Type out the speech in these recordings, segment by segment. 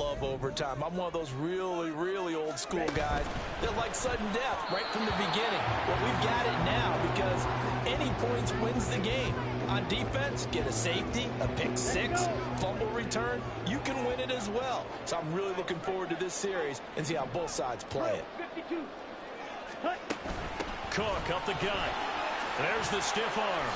love overtime. I'm one of those really, really old school guys that like sudden death right from the beginning. Well, we've got it now because any points wins the game. On defense, get a safety, a pick six, fumble return, you can win it as well. So I'm really looking forward to this series and see how both sides play it. Cook up the gut. There's the stiff arm.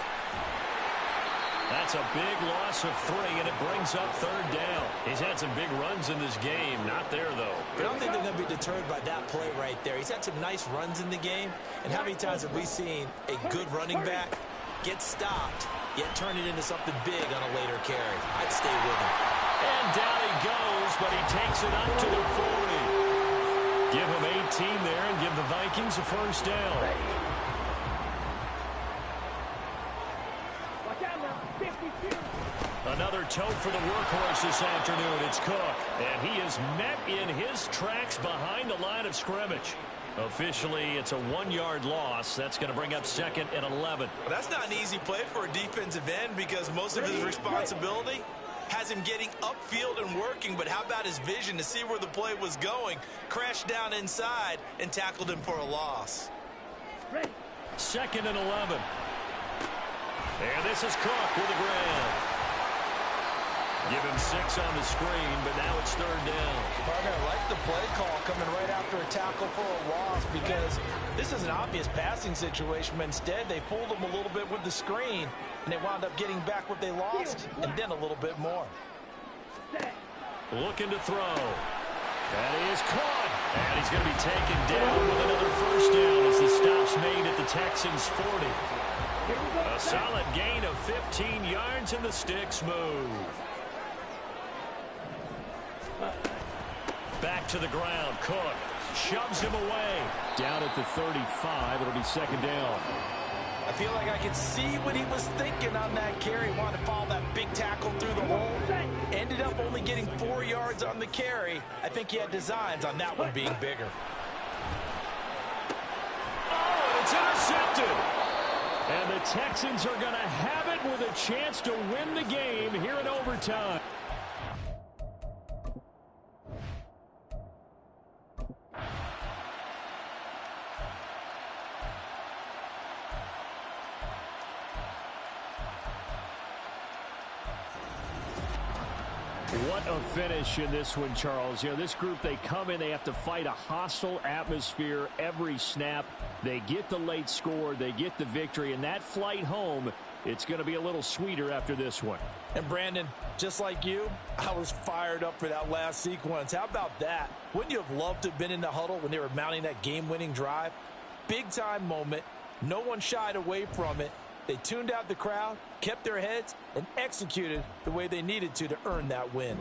That's a big loss of 3, and it brings up 3rd down. He's had some big runs in this game. Not there, though. I don't think they're going to be deterred by that play right there. He's had some nice runs in the game. And how many times have we seen a good running back get stopped, yet turn it into something big on a later carry? I'd stay with him. And down he goes, but he takes it up to the 40. Give him 18 there and give the Vikings a 1st down. Another tote for the workhorse this afternoon. It's Cook. And he is met in his tracks behind the line of scrimmage. Officially, it's a 1-yard loss. That's going to bring up 2nd and 11. Well, that's not an easy play for a defensive end because most of his responsibility has him getting upfield and working. But how about his vision to see where the play was going? Crashed down inside and tackled him for a loss. 2nd and 11. And this is Cook with the ground. Give him 6 on the screen, but now it's 3rd down. Partner, I like the play call coming right after a tackle for a loss because this is an obvious passing situation, but instead they fooled him a little bit with the screen, and they wound up getting back what they lost and then a little bit more. Looking to throw. That is caught. And he's going to be taken down with another 1st down as the stop's made at the Texans' 40. A solid gain of 15 yards, and the sticks move. Back to the ground. Cook shoves him away. Down at the 35. It'll be 2nd down. I feel like I can see what he was thinking on that carry. Wanted to follow that big tackle through the hole. Ended up only getting 4 yards on the carry. I think he had designs on that one being bigger. Oh, and it's intercepted. And the Texans are going to have it with a chance to win the game here in overtime. What a finish in this one, Charles. You know, this group, they come in, they have to fight a hostile atmosphere every snap. They get the late score, they get the victory, and that flight home, it's going to be a little sweeter after this one. And Brandon, just like you, I was fired up for that last sequence. How about that? Wouldn't you have loved to have been in the huddle when they were mounting that game-winning drive? Big-time moment. No one shied away from it. They tuned out the crowd, kept their heads, and executed the way they needed to earn that win.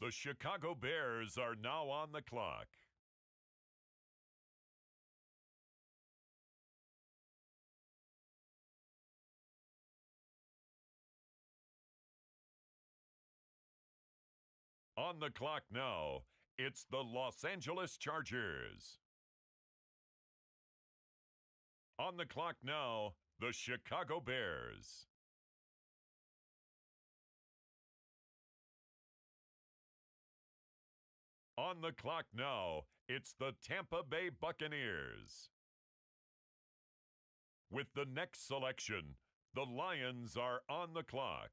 The Chicago Bears are now on the clock. On the clock now, it's the Los Angeles Chargers. On the clock now, the Chicago Bears. On the clock now, it's the Tampa Bay Buccaneers. With the next selection, the Lions are on the clock.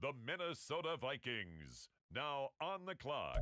The Minnesota Vikings, now on the clock.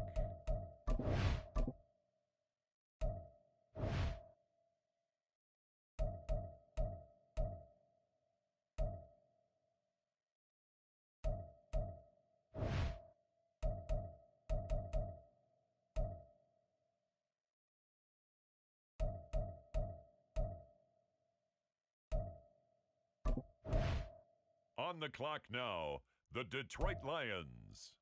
On the clock now, the Detroit Lions.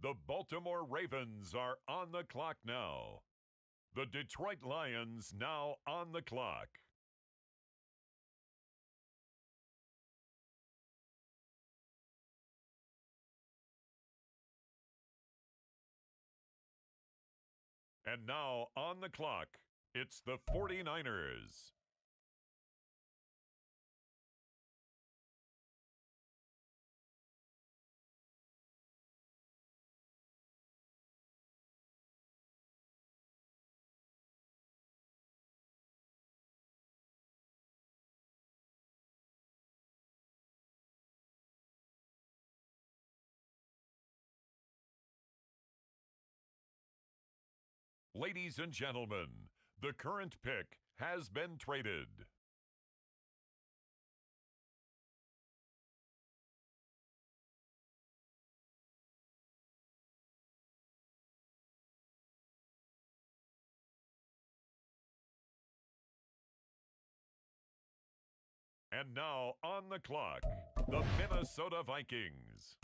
The Baltimore Ravens are on the clock now. The Detroit Lions now on the clock. And now on the clock, it's the 49ers. Ladies and gentlemen, the current pick has been traded. And now on the clock, the Minnesota Vikings.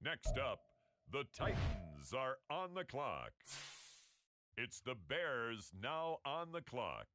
Next up, the Titans are on the clock. It's the Bears now on the clock.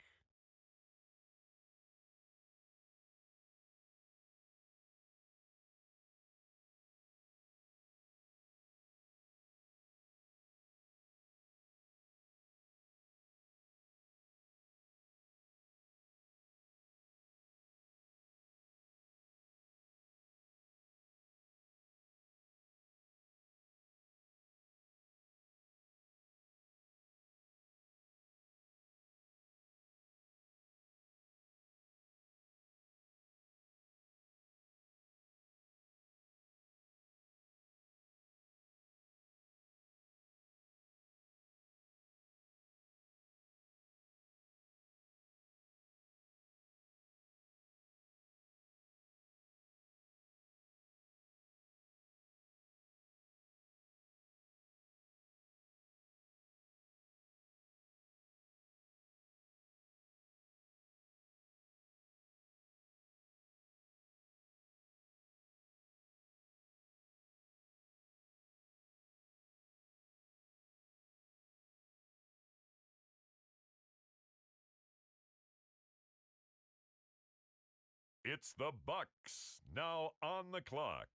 It's the Bucks now on the clock.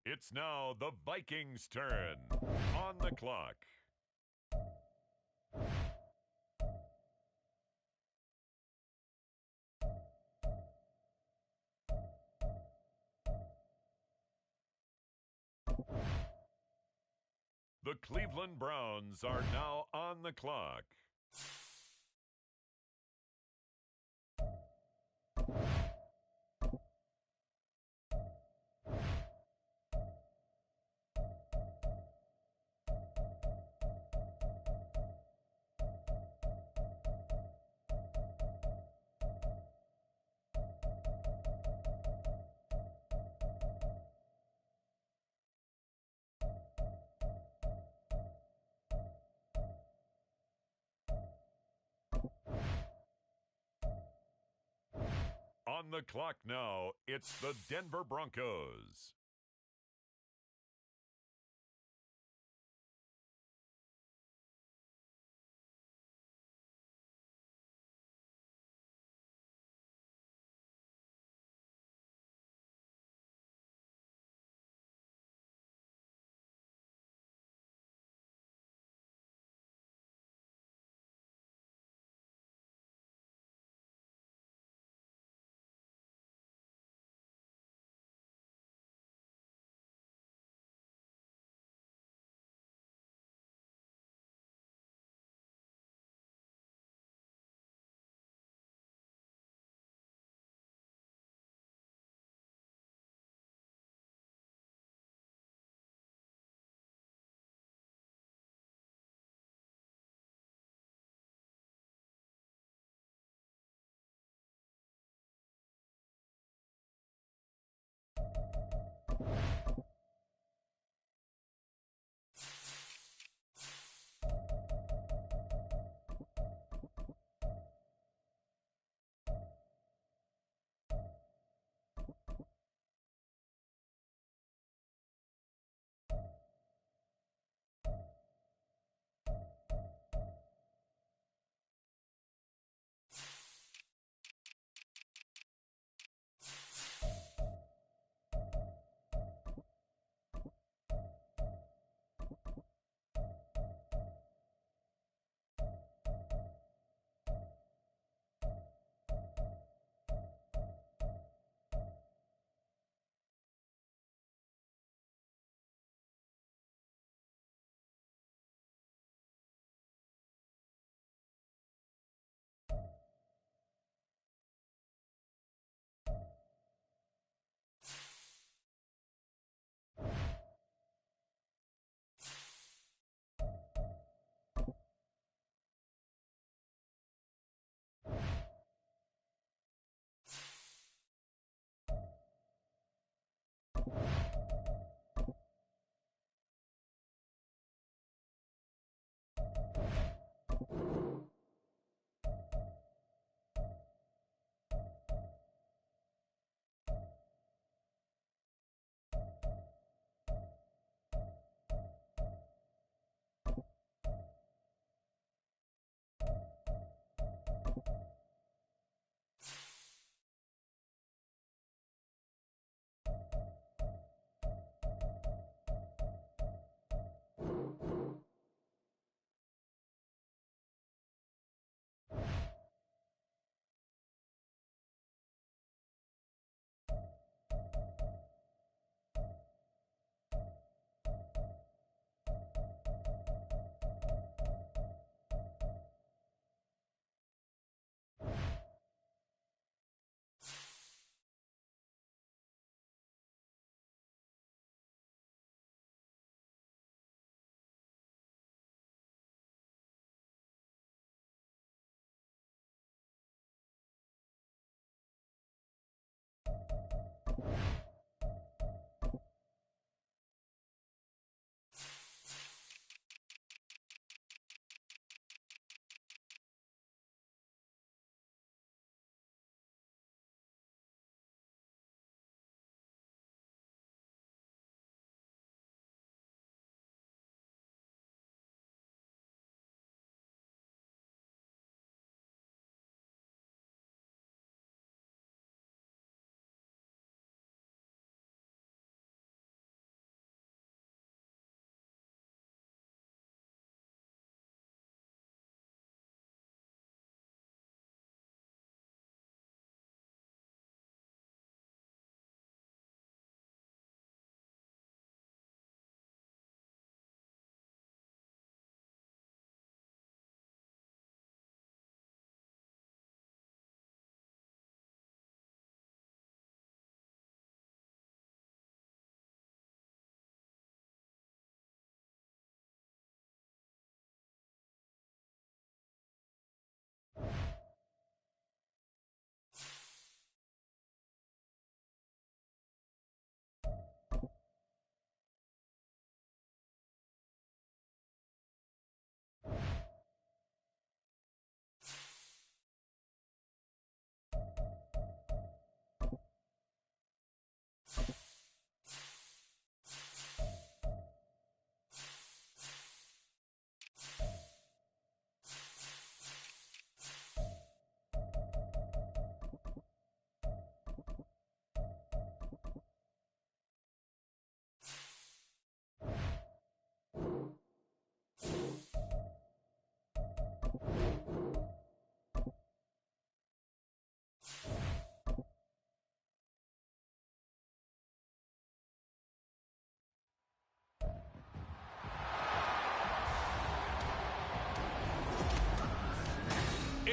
It's now the Vikings' turn on the clock. The Cleveland Browns are now on the clock. On the clock now, it's the Denver Broncos.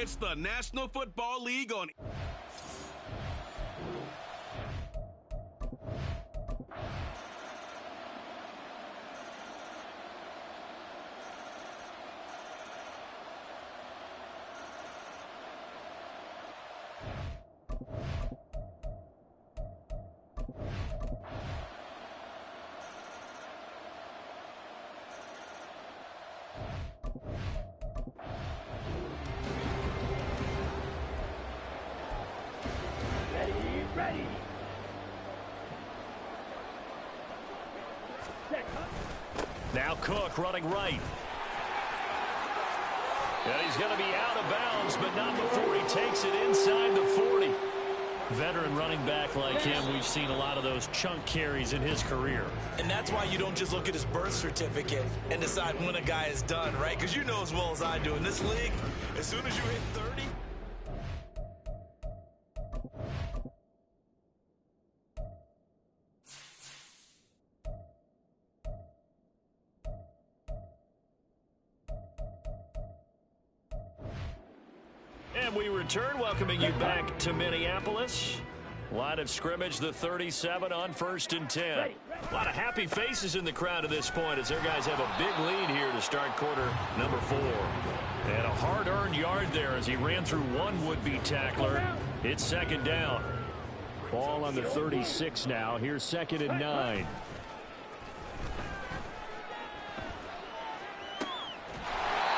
It's the National Football League on... Ready. Now Cook running right. And he's going to be out of bounds, but not before he takes it inside the 40. Veteran running back like him, we've seen a lot of those chunk carries in his career. And that's why you don't just look at his birth certificate and decide when a guy is done, right? Because you know as well as I do, in this league, as soon as you hit 30... And we return, welcoming you back to Minneapolis. Line of scrimmage, the 37 on 1st and 10. A lot of happy faces in the crowd at this point as their guys have a big lead here to start quarter number 4. And a hard-earned yard there as he ran through one would-be tackler. It's 2nd down. Ball on the 36 now. Here's 2nd and 9.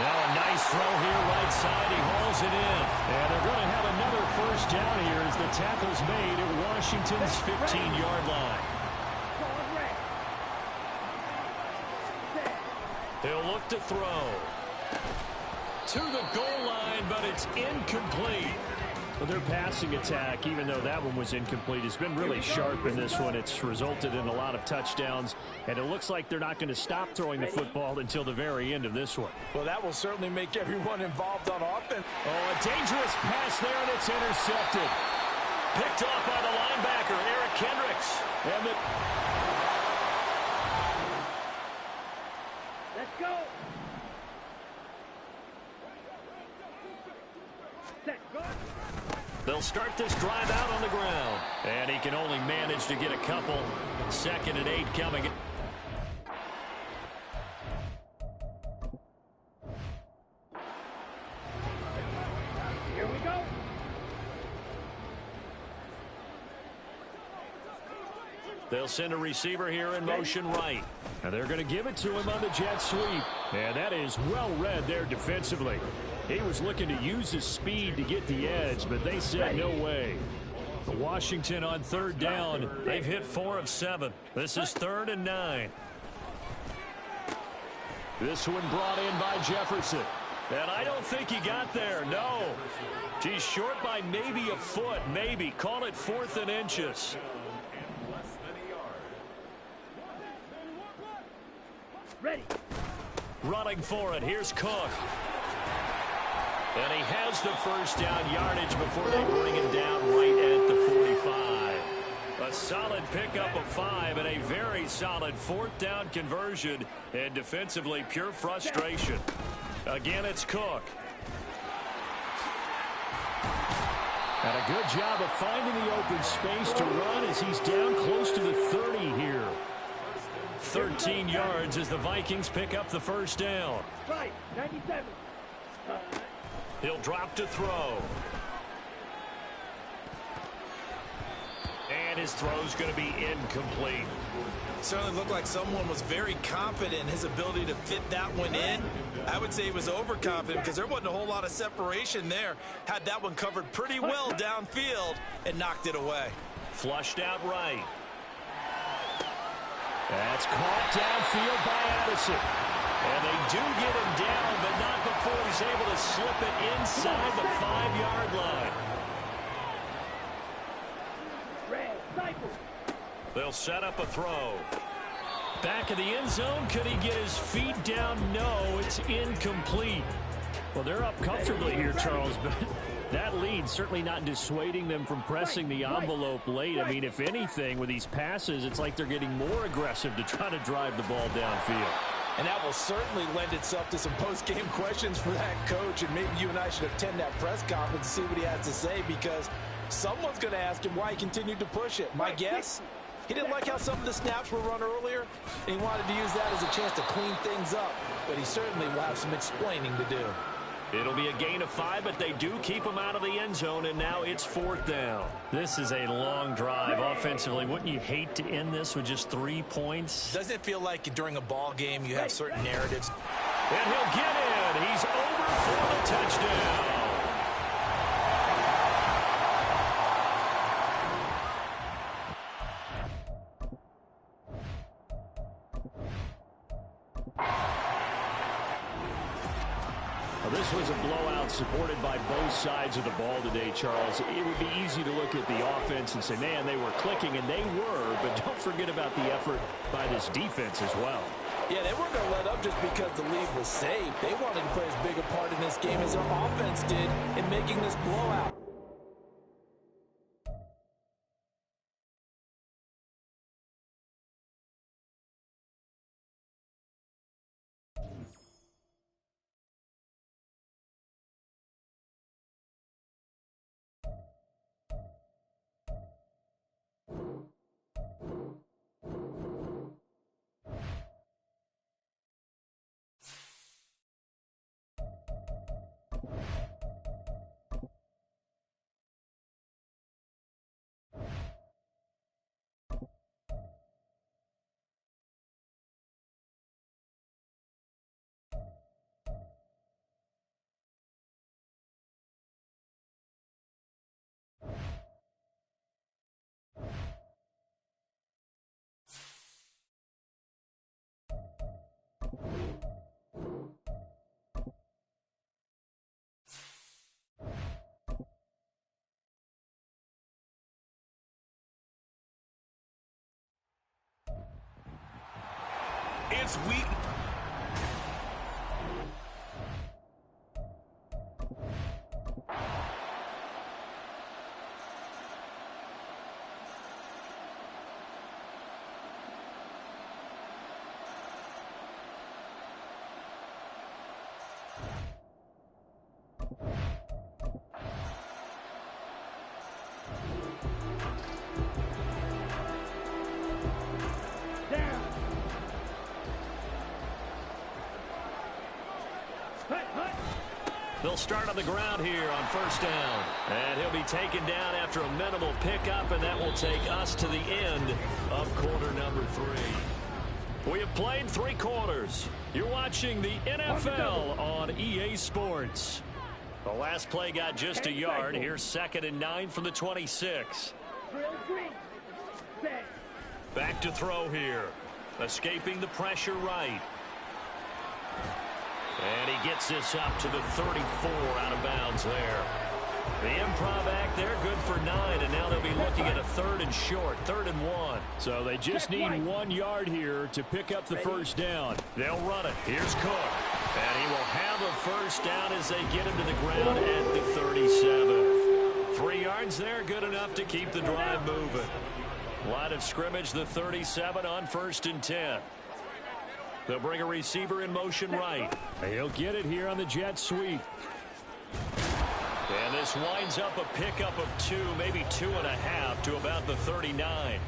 Now a nice throw here right side. He hauls it in. And they're going to have another 1st down here as the tackle's made at Washington's 15-yard line. He'll look to throw. To the goal line, but it's incomplete. Well, their passing attack, even though that one was incomplete, has been really sharp in this one. It's resulted in a lot of touchdowns, and it looks like they're not going to stop throwing the football until the very end of this one. Well, that will certainly make everyone involved on offense. Oh, a dangerous pass there, and it's intercepted. Picked off by the linebacker, Eric Kendricks. And the... Let's go. They'll start this drive out on the ground. And he can only manage to get a couple. 2nd and 8 coming. Here we go. They'll send a receiver here in motion right. And they're going to give it to him on the jet sweep. And that is well read there defensively. He was looking to use his speed to get the edge, but they said no way. Washington on 3rd down. They've hit 4 of 7. This is 3rd and 9. This one brought in by Jefferson. And I don't think he got there, no. He's short by maybe a foot, maybe. Call it 4th and inches. Ready. Running for it. Here's Cook. And he has the 1st down yardage before they bring him down right at the 45. A solid pickup of 5 and a very solid 4th down conversion. And defensively, pure frustration. Again, it's Cook. And a good job of finding the open space to run as he's down close to the 30 here. 13 yards as the Vikings pick up the 1st down. 97. He'll drop to throw. And his throw's going to be incomplete. Certainly looked like someone was very confident in his ability to fit that one in. I would say he was overconfident because there wasn't a whole lot of separation there. Had that one covered pretty well downfield and knocked it away. Flushed out right. That's caught downfield by Addison. And they do get him down, but not before he's able to slip it inside the 5-yard line. They'll set up a throw. Back of the end zone. Could he get his feet down? No, it's incomplete. Well, they're up comfortably here, Charles, but that lead certainly not dissuading them from pressing the envelope late. I mean, if anything, with these passes, it's like they're getting more aggressive to try to drive the ball downfield. And that will certainly lend itself to some post-game questions for that coach. And maybe you and I should attend that press conference and see what he has to say, because someone's going to ask him why he continued to push it. My guess, he didn't like how some of the snaps were run earlier, and he wanted to use that as a chance to clean things up. But he certainly will have some explaining to do. It'll be a gain of 5, but they do keep him out of the end zone, and now it's 4th down. This is a long drive offensively. Wouldn't you hate to end this with just 3 points? Doesn't it feel like during a ball game you have certain narratives? And he'll get in. He's over for the touchdown. This was a blowout supported by both sides of the ball today, Charles. It would be easy to look at the offense and say, man, they were clicking, and they were, but don't forget about the effort by this defense as well. Yeah, they weren't going to let up just because the lead was safe. They wanted to play as big a part in this game as their offense did in making this blowout. It's week. They'll start on the ground here on 1st down. And he'll be taken down after a minimal pickup, and that will take us to the end of quarter number 3. We have played 3 quarters. You're watching the NFL on EA Sports. The last play got just a yard. Here's 2nd and 9 from the 26. Back to throw here. Escaping the pressure right. And he gets this up to the 34 out of bounds there. The improv act there, good for 9, and now they'll be looking at a 3rd and short, 3rd and 1. So they just need 1 yard here to pick up the 1st down. They'll run it. Here's Cook. And he will have a 1st down as they get him to the ground at the 37. 3 yards there, good enough to keep the drive moving. Line of scrimmage, the 37 on 1st and 10. They'll bring a receiver in motion right. He'll get it here on the jet sweep. And this winds up a pickup of 2, maybe 2.5 to about the 39.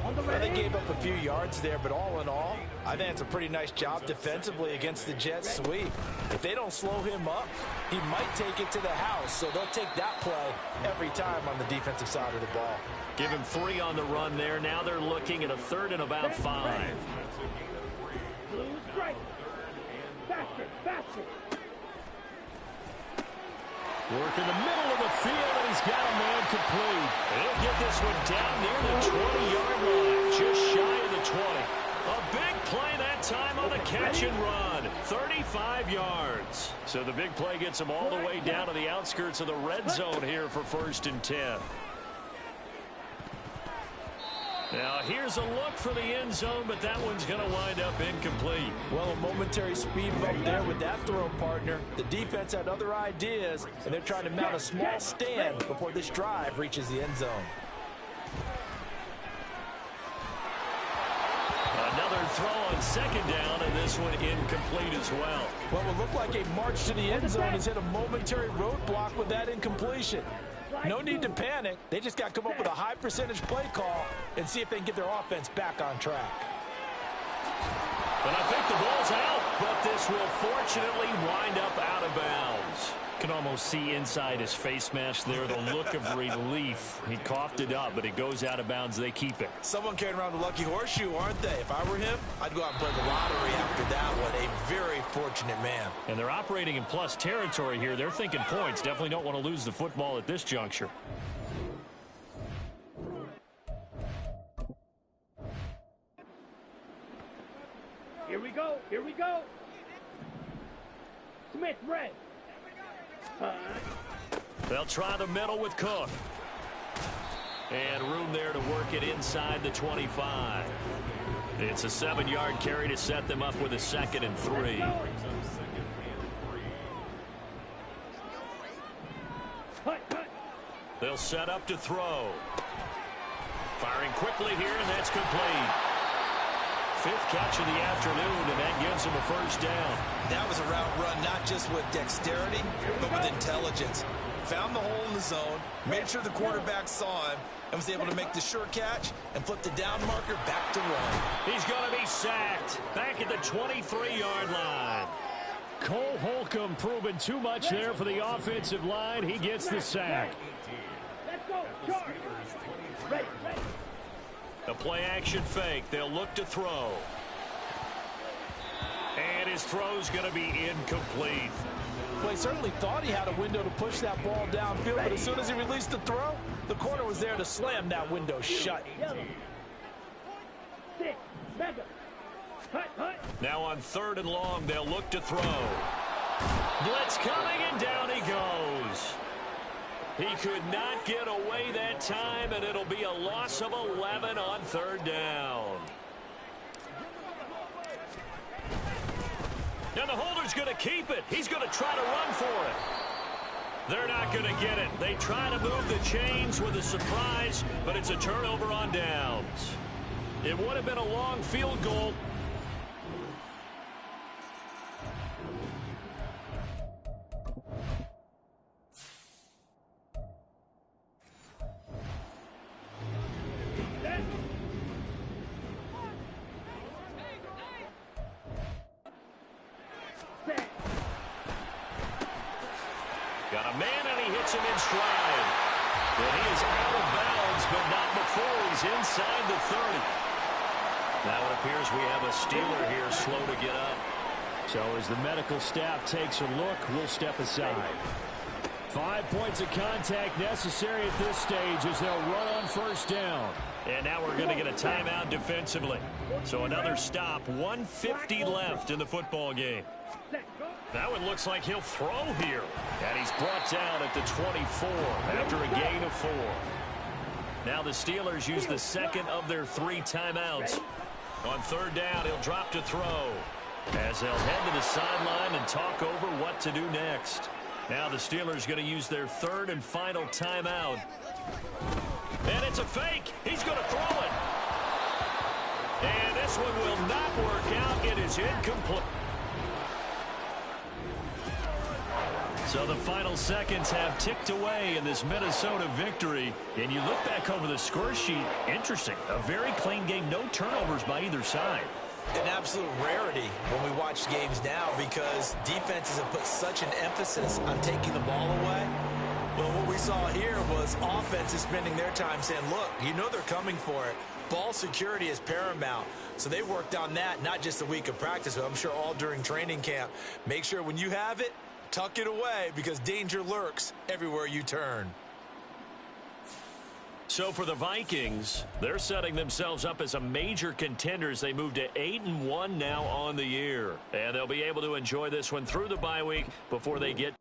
Well, they gave up a few yards there, but all in all, I think it's a pretty nice job defensively against the jet sweep. If they don't slow him up, he might take it to the house, so they'll take that play every time on the defensive side of the ball. Give him 3 on the run there. Now they're looking at a 3rd and about 5. Work in the middle of the field, and he's got a man complete. He'll get this one down near the 20-yard line, just shy of the 20. A big play that time on the catch and run, 35 yards. So the big play gets him all the way down to the outskirts of the red zone here for 1st and 10. Now, here's a look for the end zone, but that one's going to wind up incomplete. Well, a momentary speed bump there with that throw, partner. The defense had other ideas, and they're trying to mount a small stand before this drive reaches the end zone. Another Another throw on second down, and this one incomplete as well. What would look like a march to the end zone has hit a momentary roadblock with that incompletion. No need to panic. They just got to come up with a high percentage play call and see if they can get their offense back on track. But I think the ball's out, but this will fortunately wind up out of bounds. Can almost see inside his face mask there the look of relief. He coughed it up, but it goes out of bounds. They keep it. Someone carrying around the lucky horseshoe, aren't they? If I were him, I'd go out and play the lottery after that one. A very fortunate man. And they're operating in plus territory here. They're thinking points. Definitely don't want to lose the football at this juncture. Here we go. Here we go. Smith, red. They'll try the middle with Cook. And room there to work it inside the 25. It's a 7-yard carry to set them up with a 2nd and 3. They'll set up to throw. Firing quickly here, and that's complete. 5th catch of the afternoon, and that gives him a first down. That was a route run not just with dexterity, but with intelligence. Found the hole in the zone, made sure the quarterback saw him, and was able to make the sure catch and flip the down marker back to run. He's going to be sacked back at the 23-yard line. Cole Holcomb proving too much there for the offensive line. He gets the sack. Let's go. Charge. Ready. A play-action fake. They'll look to throw. And his throw's going to be incomplete. Well, he certainly thought he had a window to push that ball downfield, but as soon as he released the throw, the corner was there to slam that window shut. Now on 3rd and long, they'll look to throw. Blitz coming, and down he goes. He could not get away that time, and it'll be a loss of 11 on 3rd down. And the holder's going to keep it. He's going to try to run for it. They're not going to get it. They try to move the chains with a surprise, but it's a turnover on downs. It would have been a long field goal. Got a man, and he hits him in stride. But he is out of bounds, but not before he's inside the 30. Now it appears we have a Steeler here slow to get up. So as the medical staff takes a look, we'll step aside. 5 points of contact necessary at this stage as they'll run on 1st down. And now we're going to get a timeout defensively. So another stop, 1:50 left in the football game. That one looks like he'll throw here. And he's brought down at the 24 after a gain of 4. Now the Steelers use the 2nd of their 3 timeouts. On 3rd down, he'll drop to throw. As they'll head to the sideline and talk over what to do next. Now the Steelers going to use their 3rd and final timeout. And it's a fake. He's going to throw it. And this one will not work out. It is incomplete. So the final seconds have ticked away in this Minnesota victory. And you look back over the score sheet, interesting. A very clean game, no turnovers by either side. An absolute rarity when we watch games now because defenses have put such an emphasis on taking the ball away. Well, what we saw here was offenses spending their time saying, look, you know they're coming for it. Ball security is paramount. So they worked on that, not just a week of practice, but I'm sure all during training camp. Make sure when you have it, tuck it away because danger lurks everywhere you turn. So for the Vikings, they're setting themselves up as a major contender as they move to 8-1 now on the year. And they'll be able to enjoy this one through the bye week before they get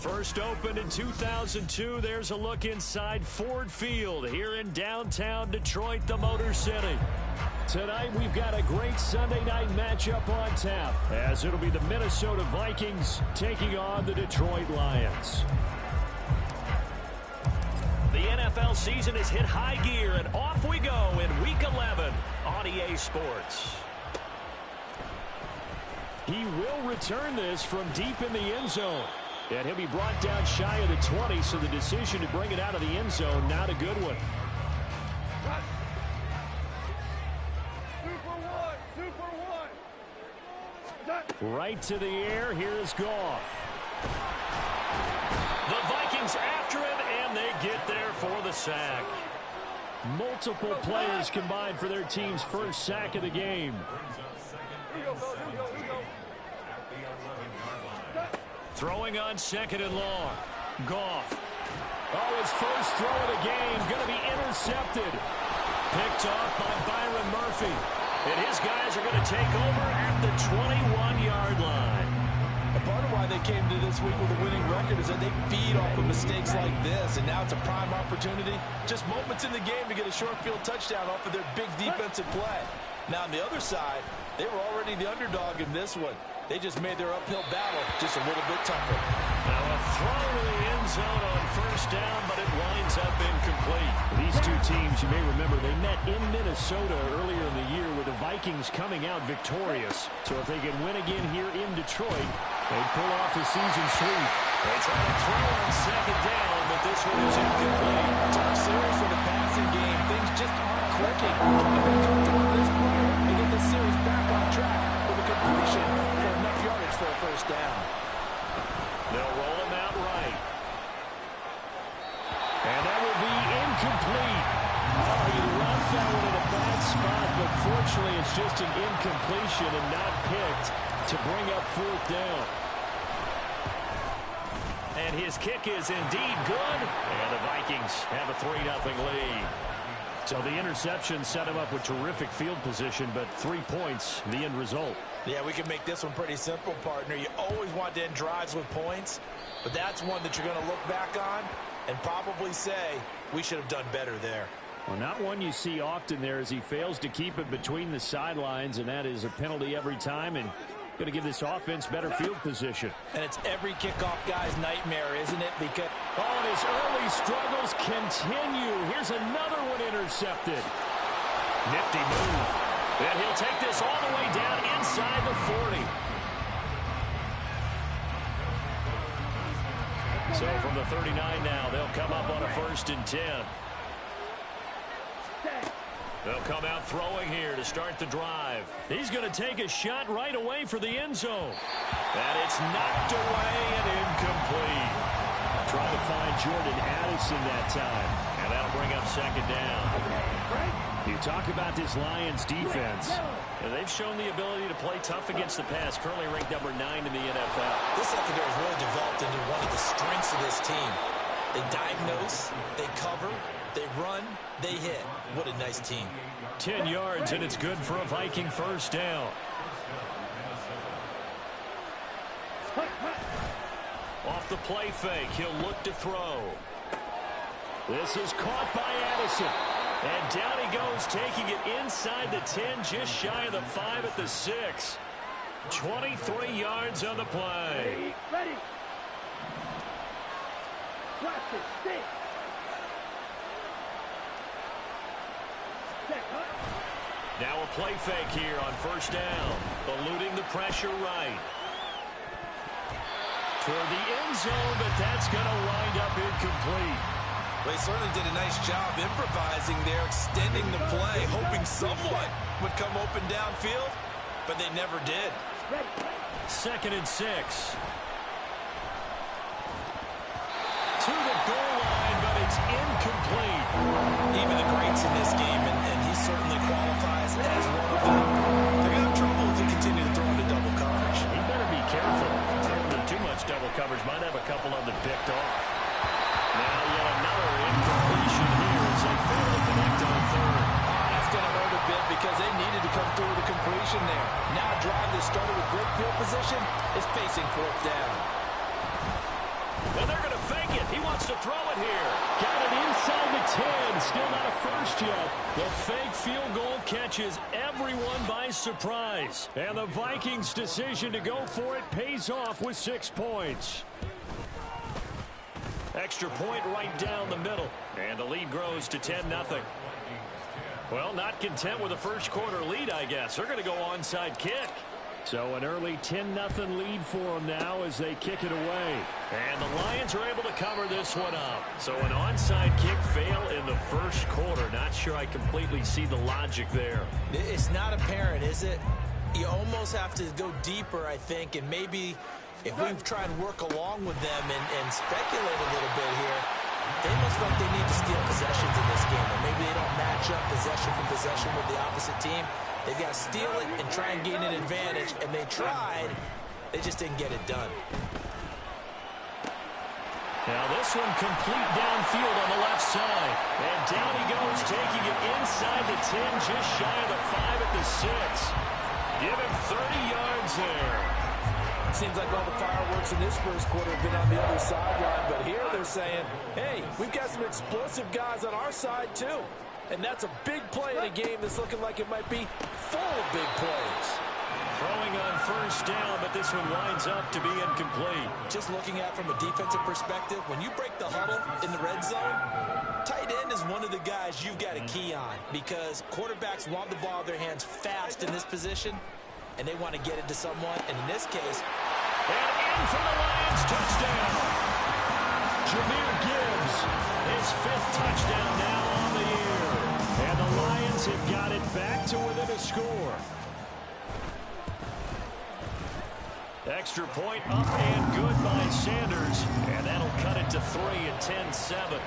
First opened in 2002, there's a look inside Ford Field here in downtown Detroit, the Motor City. Tonight, we've got a great Sunday night matchup on tap, as it'll be the Minnesota Vikings taking on the Detroit Lions. The NFL season has hit high gear, and off we go in Week 11 on EA Sports. He will return this from deep in the end zone. And he'll be brought down shy of the 20, so the decision to bring it out of the end zone, not a good one. Right to the air, here's Goff. The Vikings after him, and they get there for the sack. Multiple players combined for their team's first sack of the game. Throwing on second and long. Goff. Oh, his first throw of the game, going to be intercepted. Picked off by Byron Murphy. And his guys are going to take over at the 21-yard line. A part of why they came to this week with a winning record is that they feed off of mistakes like this, and now it's a prime opportunity. Just moments in the game to get a short field touchdown off of their big defensive play. Now, on the other side, they were already the underdog in this one. They just made their uphill battle just a little bit tougher. Now a throw to the end zone on first down, but it winds up incomplete. These two teams, you may remember, they met in Minnesota earlier in the year with the Vikings coming out victorious. So if they can win again here in Detroit, they'd pull off the season sweep. They try to throw on second down, but this one is incomplete. Tough series for the passing game. Things just aren't clicking. And they come through this play and get the series back on track with a completion for enough yardage for a first down. They'll roll him out right. And that will be incomplete. Oh, he left that one in a bad spot, but fortunately it's just an incompletion and not picked to bring up fourth down. And his kick is indeed good. And the Vikings have a 3-0 lead. So the interception set him up with terrific field position, but 3 points, the end result. Yeah, we can make this one pretty simple, partner. You always want to end drives with points, but that's one that you're going to look back on and probably say, we should have done better there. Well, not one you see often there as he fails to keep it between the sidelines, and that is a penalty every time, and going to give this offense better field position. And it's every kickoff guy's nightmare, isn't it? Because oh, his early struggles continue. Here's another one intercepted. Nifty move. And he'll take this all the way down inside the 40. So from the 39 now, they'll come up on a 1st and 10. They'll come out throwing here to start the drive. He's going to take a shot right away for the end zone. And it's knocked away and incomplete. Trying to find Jordan Addison that time. And that'll bring up second down. You talk about this Lions defense. And they've shown the ability to play tough against the pass, currently ranked number 9 in the NFL. This secondary has really developed into one of the strengths of this team. They diagnose, they cover, they run, they hit. What a nice team. 10 yards, and it's good for a Viking first down. Off the play fake, he'll look to throw. This is caught by Addison. And down he goes, taking it inside the 10, just shy of the 5 at the 6. 23 yards on the play. Ready. Watch it. Stay. Now a play fake here on first down. Eluding the pressure right. Toward the end zone, but that's going to wind up incomplete. Well, he certainly did a nice job improvising there, extending the play, hoping someone would come open downfield, but they never did. 2nd and 6. To the goal line, but it's incomplete. Even the greats in this game, and he certainly qualifies as one of them. They're going to have trouble if they continue to throw into double coverage. He better be careful. Throwing into too much double coverage might have a couple of them picked off. Now yet another incompletion here as they fail to connect on 3rd. That's going to hurt a bit because they needed to come through with a completion there. Now a drive that started with great field position is facing 4th down. And they're going to fake it. He wants to throw it here. Got it inside the 10. Still not a first yet. The fake field goal catches everyone by surprise. And the Vikings' decision to go for it pays off with 6 points. Extra point right down the middle. And the lead grows to 10-0. Well, not content with a first quarter lead, I guess. They're going to go onside kick. So an early 10-0 lead for them now as they kick it away. And the Lions are able to cover this one up. So an onside kick fail in the first quarter. Not sure I completely see the logic there. It's not apparent, is it? You almost have to go deeper, I think, and maybe if we try and work along with them and speculate a little bit here, they must feel like they need to steal possessions in this game. And maybe they don't match up possession for possession with the opposite team. They've got to steal it and try and gain an advantage. And they tried. They just didn't get it done. Now this one complete downfield on the left side. And down he goes, taking it inside the 10, just shy of the 5 at the 6. Give him 30 yards there. Seems like all the fireworks in this first quarter have been on the other sideline, but here they're saying, hey, we've got some explosive guys on our side too. And that's a big play in a game that's looking like it might be full of big plays. Throwing on first down, but this one winds up to be incomplete. Just looking at it from a defensive perspective, when you break the huddle in the red zone, tight end is one of the guys you've got to key on because quarterbacks want the ball in their hands fast in this position, and they want to get it to someone. And in this case, and in for the Lions, touchdown. Jahmyr Gibbs, his 5th touchdown now on the year. And the Lions have got it back to within a score. Extra point up and good by Sanders. And that'll cut it to 3 at 10-7.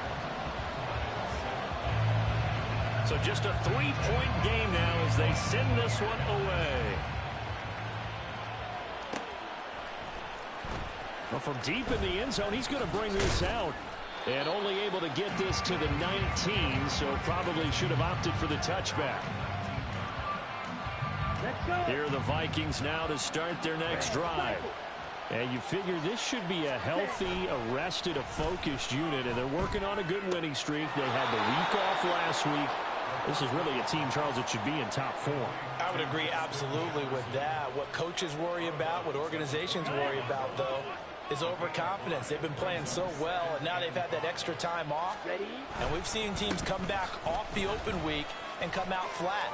So just a 3-point game now as they send this one away. Well, from deep in the end zone, he's going to bring this out. And only able to get this to the 19, so probably should have opted for the touchback. Here are the Vikings now to start their next drive. And you figure this should be a healthy, arrested, a focused unit, and they're working on a good winning streak. They had the week off last week. This is really a team, Charles, that should be in top form. I would agree absolutely with that. What coaches worry about, what organizations worry about, though, is overconfidence. They've been playing so well, and now they've had that extra time off. And we've seen teams come back off the open week and come out flat.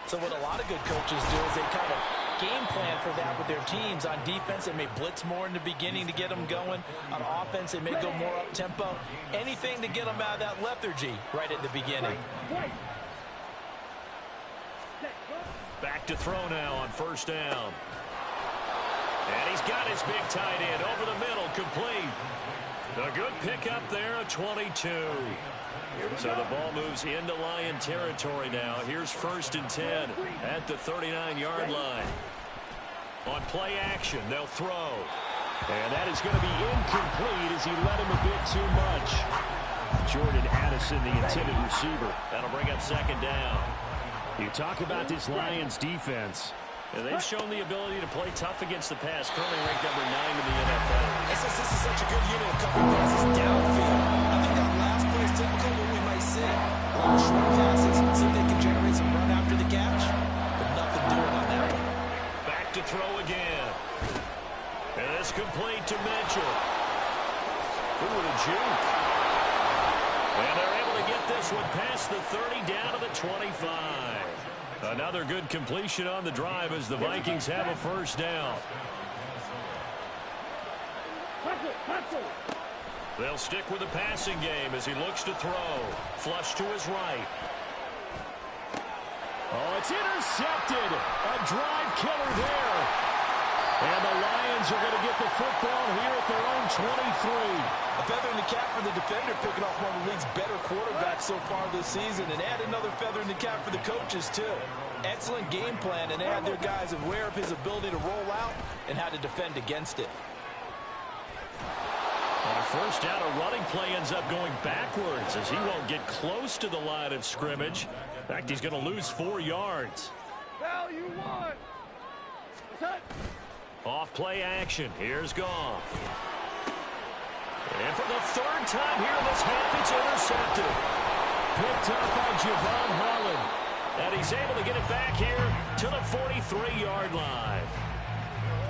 So what a lot of good coaches do is they kind of game plan for that with their teams. On defense, they may blitz more in the beginning to get them going. On offense, they may go more up-tempo. Anything to get them out of that lethargy right at the beginning. Back to throw now on first down. And he's got his big tight end over the middle, complete. A good pickup there, a 22. So the ball moves into Lion territory now. Here's 1st and 10 at the 39-yard line. On play action, they'll throw. And that is going to be incomplete as he led him a bit too much. Jordan Addison, the intended receiver. That'll bring up 2nd down. You talk about this Lions defense. And they've shown the ability to play tough against the pass, currently ranked number 9 in the NFL. And since this is such a good unit of covering passes downfield, I think that last play is typical of what we might see. A lot of short passes, see if they can generate some run after the catch, but nothing doing on that one. Back to throw again. And it's complete to Mitchell. Ooh, the juke. And they're able to get this one past the 30 down to the 25. Another good completion on the drive as the Vikings have a first down. They'll stick with the passing game as he looks to throw. Flush to his right. Oh, it's intercepted. A drive killer there. And the Lions are going to get the football here at their own 23. A feather in the cap for the defender, picking off one of the league's better quarterbacks so far this season, and add another feather in the cap for the coaches, too. Excellent game plan, and they had their guys aware of his ability to roll out and how to defend against it. On first down, a running play ends up going backwards as he won't get close to the line of scrimmage. In fact, he's going to lose 4 yards. Value one. Off play action. Here's Goff. And for the third time here in this half, it's intercepted. Picked up by Javon Holland. And he's able to get it back here to the 43-yard line.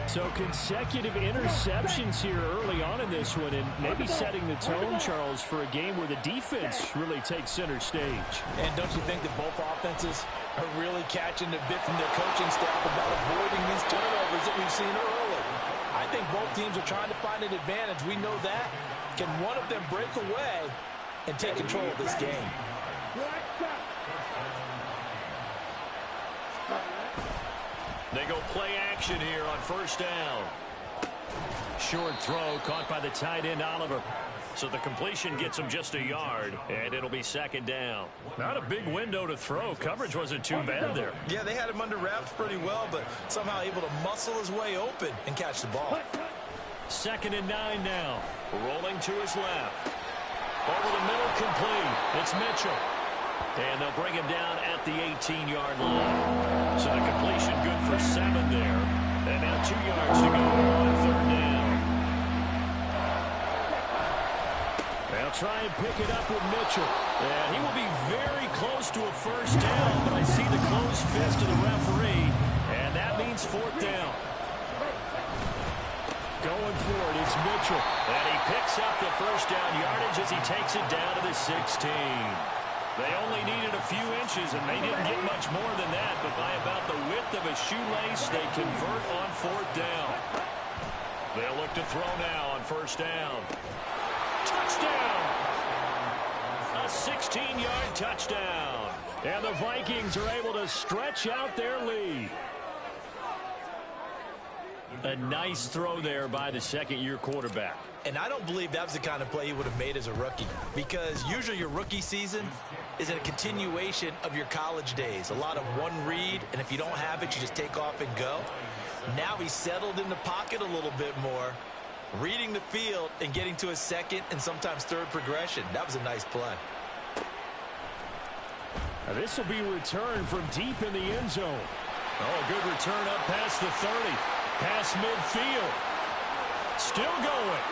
So consecutive interceptions here early on in this one, and maybe setting the tone, Charles, for a game where the defense really takes center stage. And don't you think that both offenses are really catching a bit from their coaching staff about avoiding these turnovers that we've seen early? I think both teams are trying to find an advantage. We know that. Can one of them break away and take control of this game? They go play action here on first down. Short throw caught by the tight end, Oliver. So the completion gets him just a yard, and it'll be second down. Not a big window to throw. Coverage wasn't too bad there. Yeah, they had him under wraps pretty well, but somehow able to muscle his way open and catch the ball. 2nd and 9 now. Rolling to his left. Over the middle, complete. It's Mitchell. And they'll bring him down at the 18-yard line. So the completion good for 7 there. And now 2 yards to go on third down. They'll try and pick it up with Mitchell. And he will be very close to a first down, but I see the closed fist of the referee, and that means 4th down. Going for it, it's Mitchell. And he picks up the first down yardage as he takes it down to the 16. They only needed a few inches, and they didn't get much more than that, but by about the width of a shoelace, they convert on 4th down. They'll look to throw now on first down. Touchdown! A 16-yard touchdown. And the Vikings are able to stretch out their lead. A nice throw there by the second-year quarterback. And I don't believe that was the kind of play he would have made as a rookie, because usually your rookie season is a continuation of your college days. A lot of one read, and if you don't have it, you just take off and go. Now he's settled in the pocket a little bit more, reading the field and getting to a second and sometimes third progression. That was a nice play. Now this will be returned from deep in the end zone. Oh, a good return up past the 30. Past midfield. Still going.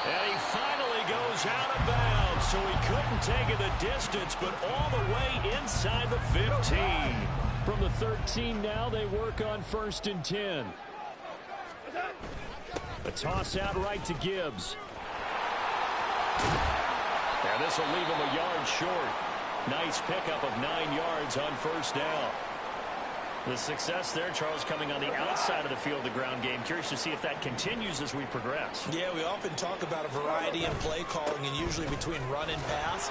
And he finally goes out of bounds, so he couldn't take it the distance, but all the way inside the 15. From the 13 now, they work on 1st and 10. A toss out right to Gibbs. And this will leave him a yard short. Nice pickup of 9 yards on first down. The success there, Charles, coming on the outside of the field of the ground game. Curious to see if that continues as we progress. Yeah, we often talk about a variety in play calling, and usually between run and pass.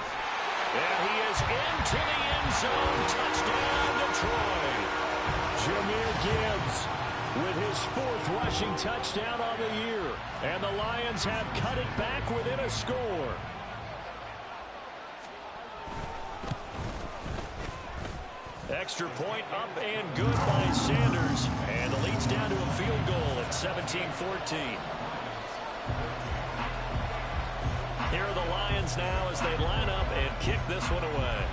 And he is into the end zone. Touchdown, Detroit. Jahmyr Gibbs with his 4th rushing touchdown on the year. And the Lions have cut it back within a score. Extra point up and good by Sanders. And the lead's down to a field goal at 17-14. Here are the Lions now as they line up and kick this one away.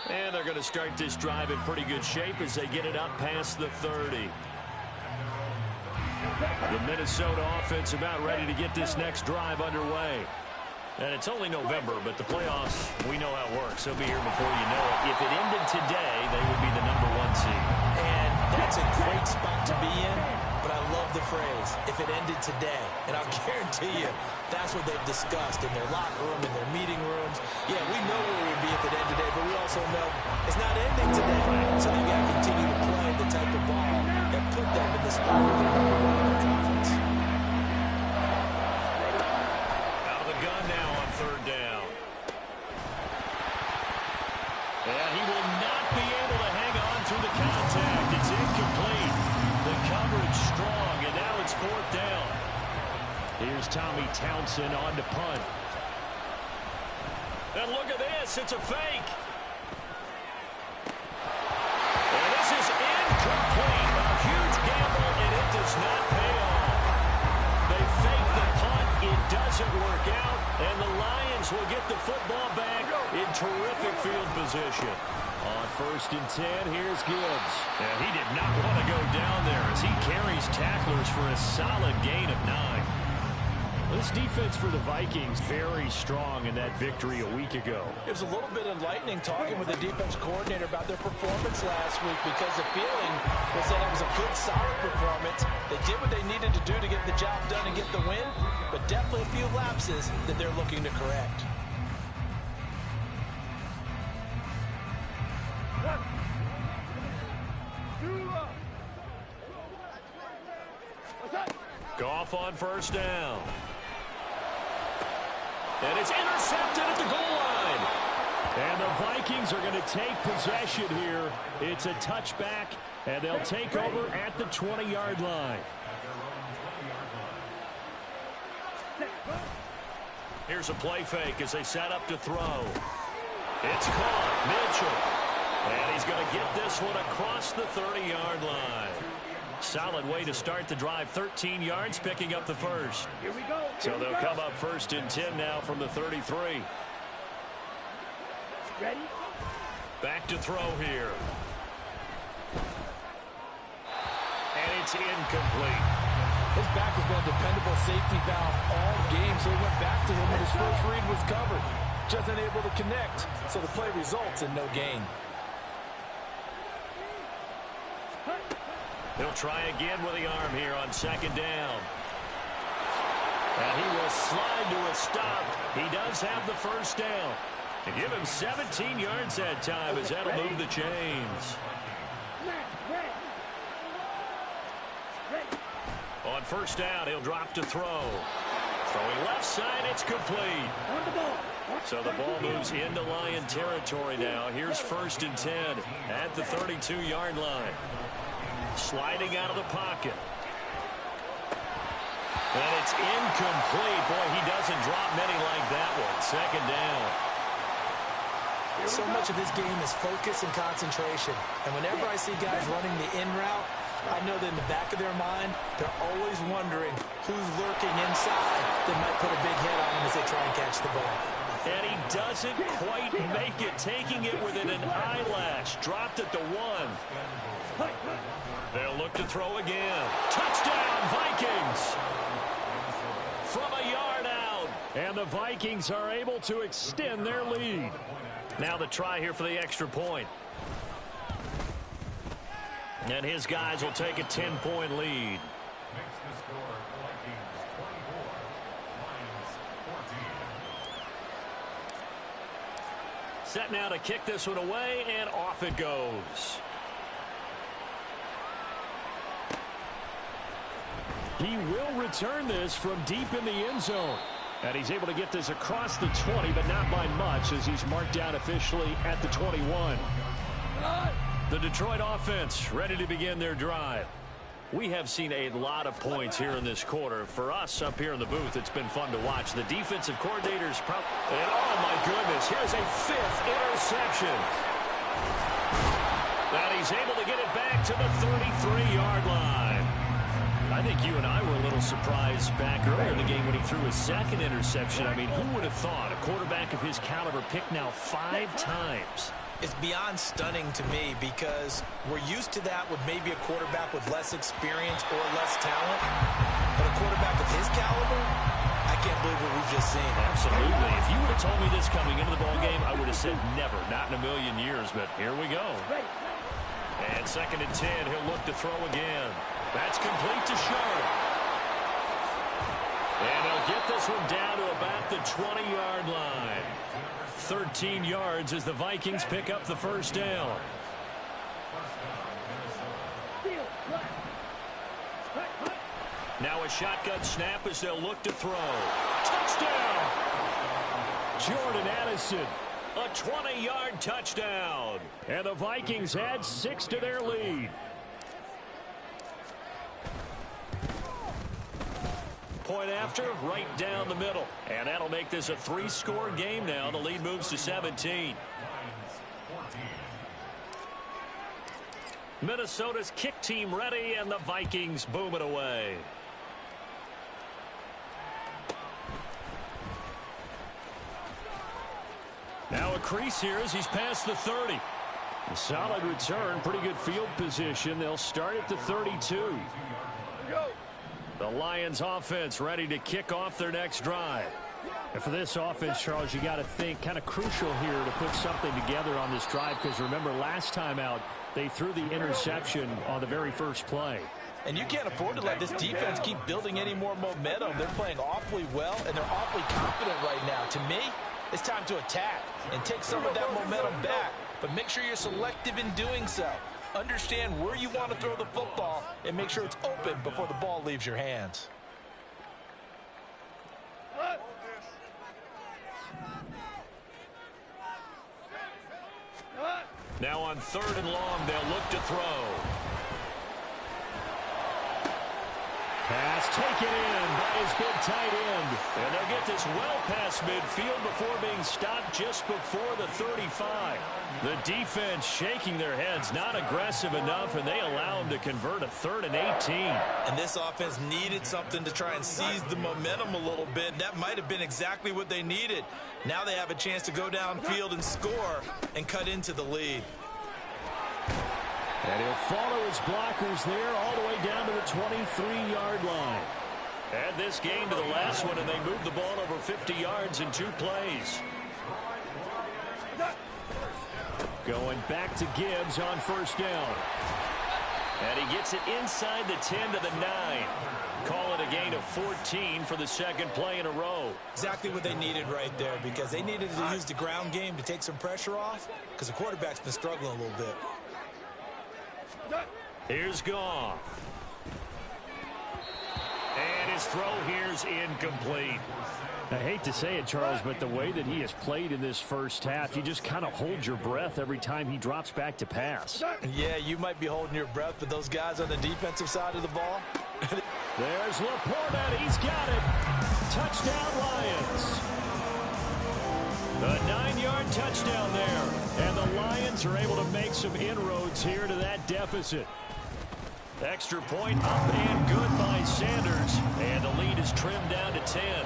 And they're going to start this drive in pretty good shape as they get it up past the 30. The Minnesota offense about ready to get this next drive underway. And it's only November, but the playoffs, we know how it works. They'll be here before you know it. If it ended today, they would be the #1 seed. And that's a great spot to be in, but I love the phrase, if it ended today. And I'll guarantee you, that's what they've discussed in their locker room, in their meeting rooms. Yeah, we know where we'd be if it ended today, but we also know it's not ending today. So they've got to continue to play the type of ball that put them in the spot where they're #1 in the conference. Out of the gun now on third down. And he will not be able to hang on through the contact. It's incomplete. The coverage strong, and now it's 4th down. Here's Tommy Townsend on to punt. And look at this. It's a fake. And this is incomplete. A huge gamble, and it does not pay off. They fake the punt. It doesn't work out, and the Lions will get the football back in terrific field position. On 1st and 10, here's Gibbs. And he did not want to go down there as he carries tacklers for a solid gain of 9. This defense for the Vikings very strong in that victory a week ago. It was a little bit enlightening talking with the defense coordinator about their performance last week because the feeling was that it was a good, solid performance. They did what they needed to do to get the job done and get the win, but definitely a few lapses that they're looking to correct. Goff on 1st down. And it's intercepted at the goal line. And the Vikings are going to take possession here. It's a touchback, and they'll take over at the 20-yard line. Here's a play fake as they set up to throw. It's caught. Mitchell. And he's going to get this one across the 30-yard line. Solid way to start the drive. 13 yards, picking up the first. Here we go. So they'll come up 1st and 10 now from the 33. Ready? Back to throw here. And it's incomplete. His back has been a dependable safety valve all game, so he went back to him when his first read was covered. Just unable to connect, so the play results in no gain. He'll try again with the arm here on 2nd down. And he will slide to a stop. He does have the first down. And give him 17 yards that time as that'll move the chains. On 1st down, he'll drop to throw. Throwing left side, it's complete. So the ball moves into Lion territory now. Here's 1st and 10 at the 32-yard line. Sliding out of the pocket. And it's incomplete. Boy, he doesn't drop many like that one. 2nd down. So much of this game is focus and concentration. And whenever I see guys running the in route, I know that in the back of their mind, they're always wondering who's lurking inside that might put a big hit on them as they try and catch the ball. And he doesn't quite make it, taking it within an eyelash. Dropped at the 1. They'll look to throw again. Touchdown, Vikings! From a yard out. And the Vikings are able to extend their lead. Now the try here for the extra point. And his guys will take a 10-point lead. Set now to kick this one away, and off it goes. He will return this from deep in the end zone. And he's able to get this across the 20, but not by much as he's marked down officially at the 21. The Detroit offense ready to begin their drive. We have seen a lot of points here in this quarter. For us up here in the booth, it's been fun to watch. The defensive coordinators, and oh my goodness, here's a 5th interception. And he's able to get it back to the 33-yard line. I think you and I were a little surprised back earlier in the game when he threw his 2nd interception. I mean, who would have thought a quarterback of his caliber picked now 5 times? It's beyond stunning to me because we're used to that with maybe a quarterback with less experience or less talent. But a quarterback of his caliber, I can't believe what we've just seen. Absolutely. If you would have told me this coming into the ballgame, I would have said never, not in a million years. But here we go. And 2nd and 10, he'll look to throw again. That's complete to Sharp. And he'll get this one down to about the 20-yard line. 13 yards as the Vikings pick up the first down. Now a shotgun snap as they'll look to throw. Touchdown! Jordan Addison. A 20-yard touchdown. And the Vikings add 6 to their lead. Point after, right down the middle. And that'll make this a 3-score game now. The lead moves to 17. Minnesota's kick team ready, and the Vikings boom it away. Now a crease here as he's past the 30. A solid return, pretty good field position. They'll start at the 32. The Lions offense ready to kick off their next drive. And for this offense, Charles, you got to think kind of crucial here to put something together on this drive, because remember last time out they threw the interception on the very first play. And you can't afford to let this defense keep building any more momentum. They're playing awfully well, and they're awfully confident right now. To me, it's time to attack and take some of that momentum back, but make sure you're selective in doing so. Understand where you want to throw the football and make sure it's open before the ball leaves your hands. Now on 3rd and long, they'll look to throw. Pass taken in by his big tight end. And they'll get this well past midfield before being stopped just before the 35. The defense shaking their heads, not aggressive enough, and they allow him to convert a 3rd and 18. And this offense needed something to try and seize the momentum a little bit. That might have been exactly what they needed. Now they have a chance to go downfield and score and cut into the lead. And he'll follow his blockers there all the way down to the 23-yard line. Add this game to the last one, and they moved the ball over 50 yards in 2 plays. Going back to Gibbs on 1st down. And he gets it inside the 10 to the 9. Call it a gain of 14 for the 2nd play in a row. Exactly what they needed right there, because they needed to use the ground game to take some pressure off, because the quarterback's been struggling a little bit. Here's Goff. And his throw here's incomplete. I hate to say it, Charles, but the way that he has played in this first half, you just kind of hold your breath every time he drops back to pass. Yeah, you might be holding your breath, but those guys on the defensive side of the ball. There's Laporta. He's got it. Touchdown, Lions. A 9-yard touchdown there. And the Lions are able to make some inroads here to that deficit. Extra point up and good by Sanders. And the lead is trimmed down to 10.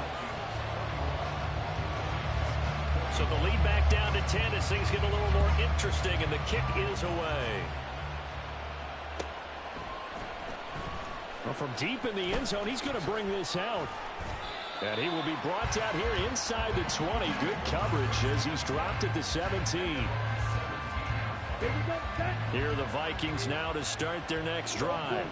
So the lead back down to 10 as things get a little more interesting, and the kick is away. Well, from deep in the end zone, he's going to bring this out. And he will be brought out here inside the 20. Good coverage as he's dropped at the 17. Here are the Vikings now to start their next drive.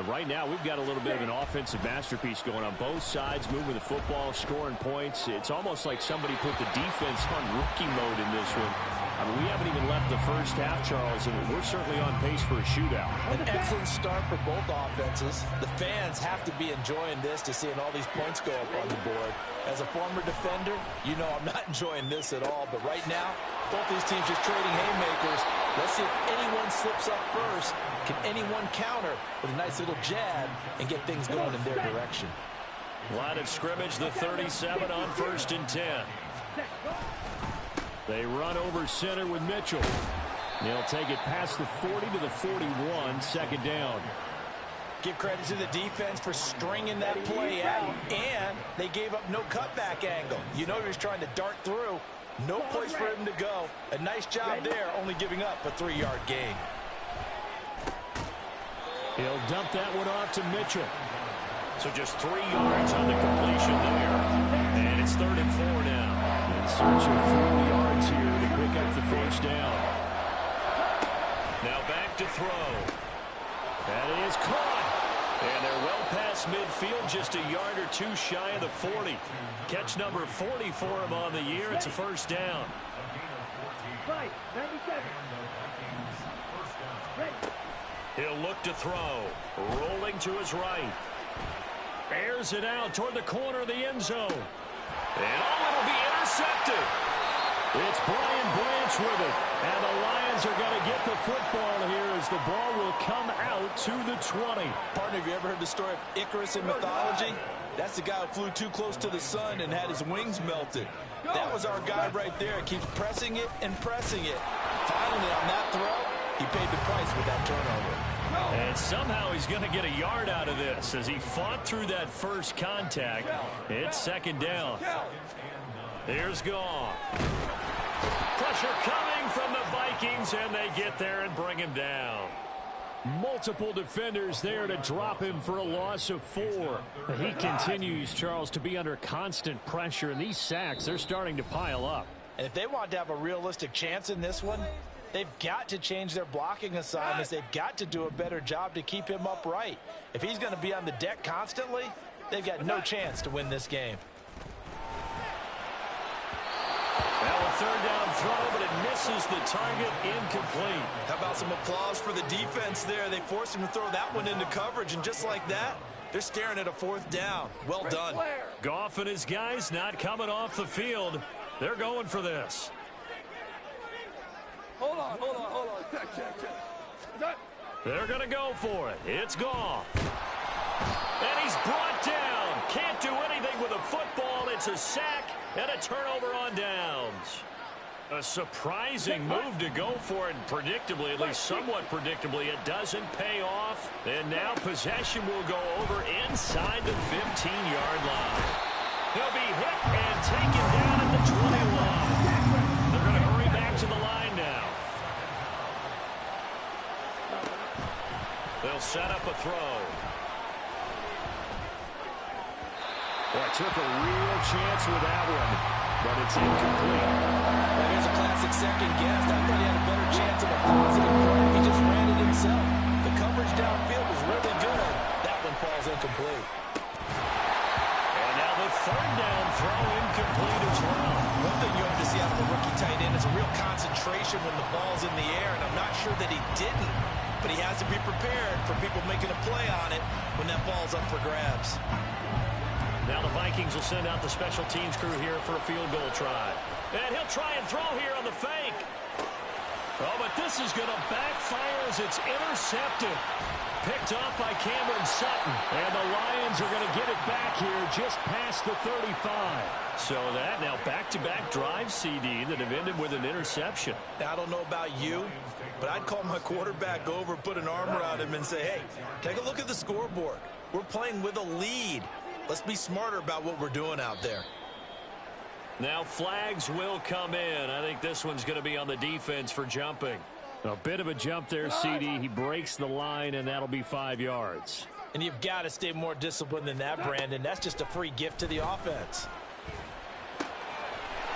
Right now, we've got a little bit of an offensive masterpiece going on both sides, moving the football, scoring points. It's almost like somebody put the defense on rookie mode in this one. I mean, we haven't even left the first half, Charles, and we're certainly on pace for a shootout. An excellent start for both offenses. The fans have to be enjoying this to seeing all these points go up on the board. As a former defender, you know I'm not enjoying this at all. But right now, both these teams just trading haymakers. Let's see if anyone slips up first. Can anyone counter with a nice little jab and get things going in their direction? Line of scrimmage, the 37 on 1st and 10. They run over center with Mitchell. They'll take it past the 40 to the 41, 2nd down. Give credit to the defense for stringing that play out, and they gave up no cutback angle. You know he was trying to dart through. No place for him to go. A nice job there, only giving up a 3-yard gain. He'll dump that one off to Mitchell. So just 3 yards on the completion there. And it's 3rd and 4 now. In search of 4 yards here to pick up the 1st down. Now back to throw. That is caught. And they're well past midfield, just a yard or 2 shy of the 40. Catch number 40 for him on the year. It's a 1st down. He'll look to throw. Rolling to his right. Airs it out toward the corner of the end zone. And it'll be intercepted. It's Brian Branch with it. And the Lions are going to get the football here as the ball will come out to the 20. Partner, have you ever heard the story of Icarus in mythology? That's the guy who flew too close to the sun and had his wings melted. That was our guy right there. He keeps pressing it and pressing it. Finally, on that throw, he paid the price with that turnover. And somehow he's going to get a yard out of this as he fought through that first contact. It's 2nd down. Here's Goff. Pressure coming from the Vikings. Vikings, and they get there and bring him down. Multiple defenders there to drop him for a loss of 4. He continues, Charles, to be under constant pressure, and these sacks, they're starting to pile up. And if they want to have a realistic chance in this one, they've got to change their blocking assignments. They've got to do a better job to keep him upright. If he's going to be on the deck constantly, they've got no chance to win this game. Now a third down throw, but it misses the target, incomplete. How about some applause for the defense there? They forced him to throw that one into coverage, and just like that, they're staring at a 4th down. Well done. Goff and his guys not coming off the field. They're going for this. Hold on. Check. They're going to go for it. It's Goff. And he's brought down. Can't do anything with a football. It's a sack and a turnover on downs. A surprising move to go for it, and predictably, at least somewhat predictably, it doesn't pay off. And now possession will go over inside the 15-yard line. He'll be hit and taken down at the 20 line. They're going to hurry back to the line now. They'll set up a throw. Well, took a real chance with that one, but it's incomplete. Well, here's a classic second guess. I thought he had a better chance of a positive play if he just ran it himself. The coverage downfield was really good. That one falls incomplete. And now the third down throw incomplete as well. One thing you have to see out of a rookie tight end is a real concentration when the ball's in the air, and I'm not sure that he didn't, but he has to be prepared for people making a play on it when that ball's up for grabs. Now the Vikings will send out the special teams crew here for a field goal try. And he'll try and throw here on the fake. Oh, but this is going to backfire as it's intercepted. Picked off by Cameron Sutton. And the Lions are going to get it back here just past the 35. So that now back-to-back drives, CD, that have ended with an interception. Now, I don't know about you, but I'd call my quarterback over, put an arm around him, and say, hey, take a look at the scoreboard. We're playing with a lead. Let's be smarter about what we're doing out there. Now flags will come in. I think this one's going to be on the defense for jumping. A bit of a jump there, CD. He breaks the line, and that'll be 5 yards. And you've got to stay more disciplined than that, Brandon. That's just a free gift to the offense.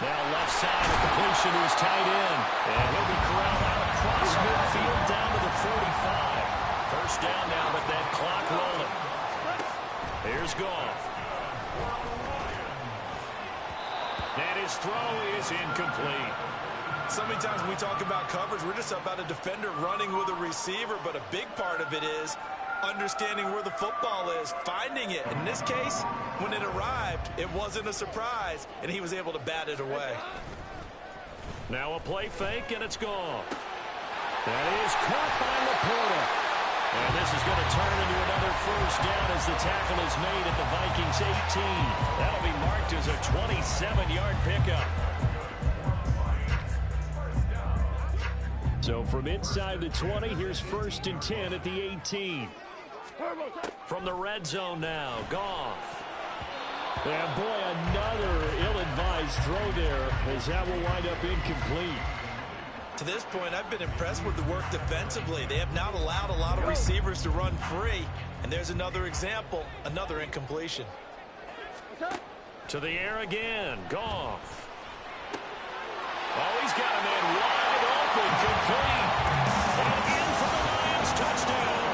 Now left side, the completion to his tight end. And he'll be corralled out across midfield down to the 45. First down now, but that clock rolling. Here's Goff. And his throw is incomplete. So many times when we talk about coverage, we're just about a defender running with a receiver, but a big part of it is understanding where the football is, finding it. In this case, when it arrived, it wasn't a surprise, and he was able to bat it away. Now a play fake, and it's gone. That is caught by Laporta. And this is going to turn into another first down as the tackle is made at the Vikings 18. That'll be marked as a 27-yard pickup. So from inside the 20, here's 1st and 10 at the 18. From the red zone now, Goff. And boy, another ill-advised throw there as that will wind up incomplete. To this point, I've been impressed with the work defensively. They have not allowed a lot of receivers to run free. And there's another example, another incompletion. To the air again, Goff. Oh, he's got a man wide open, complete. And in for the Lions, touchdown.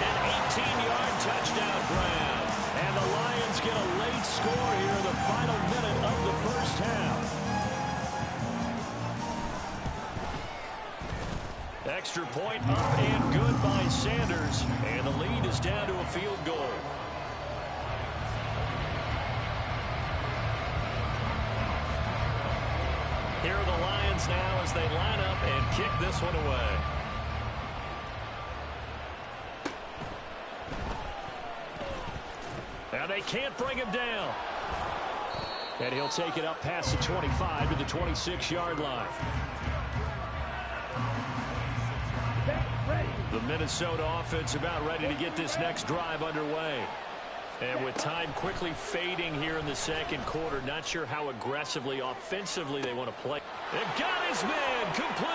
An 18-yard touchdown grab. And the Lions get a late score here in the final minute of the first half. Extra point up and good by Sanders. And the lead is down to a field goal. Here are the Lions now as they line up and kick this one away. And they can't bring him down. And he'll take it up past the 25 to the 26-yard line. The Minnesota offense about ready to get this next drive underway. And with time quickly fading here in the second quarter, not sure how aggressively, offensively they want to play. They got his man complete.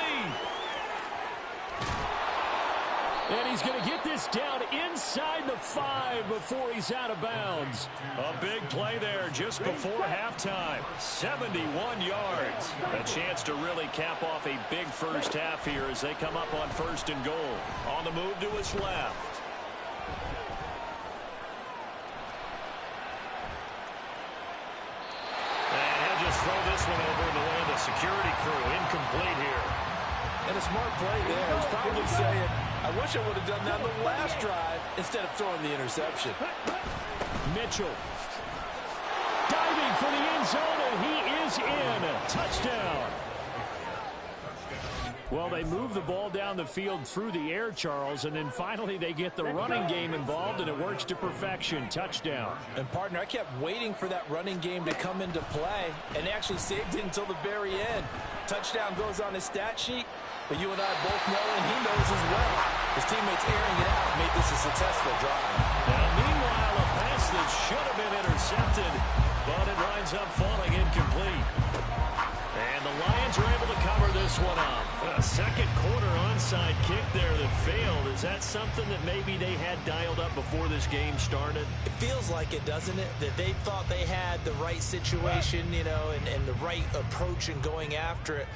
he's going to get this down inside the 5 before he's out of bounds. A big play there just before halftime. 71 yards. A chance to really cap off a big first half here as they come up on 1st and goal. On the move to his left. And he'll just throw this one over in the way of the security crew. Incomplete here. And a smart play there. He's probably saying, I wish I would have done that on the last drive instead of throwing the interception. Mitchell diving for the end zone, and he is in. Touchdown. Well, they move the ball down the field through the air, Charles, and then finally they get the running game involved, and it works to perfection. Touchdown. And, partner, I kept waiting for that running game to come into play, and they actually saved it until the very end. Touchdown goes on his stat sheet, but you and I both know, and he knows as well, his teammates airing it out made this a successful drive. Now, meanwhile, a pass that should have been intercepted, but it winds up falling incomplete. And the Lions are able to cover this one up. A second quarter onside kick there that failed. Is that something that maybe they had dialed up before this game started? It feels like it, doesn't it? That they thought they had the right situation, you know, and the right approach in going after it.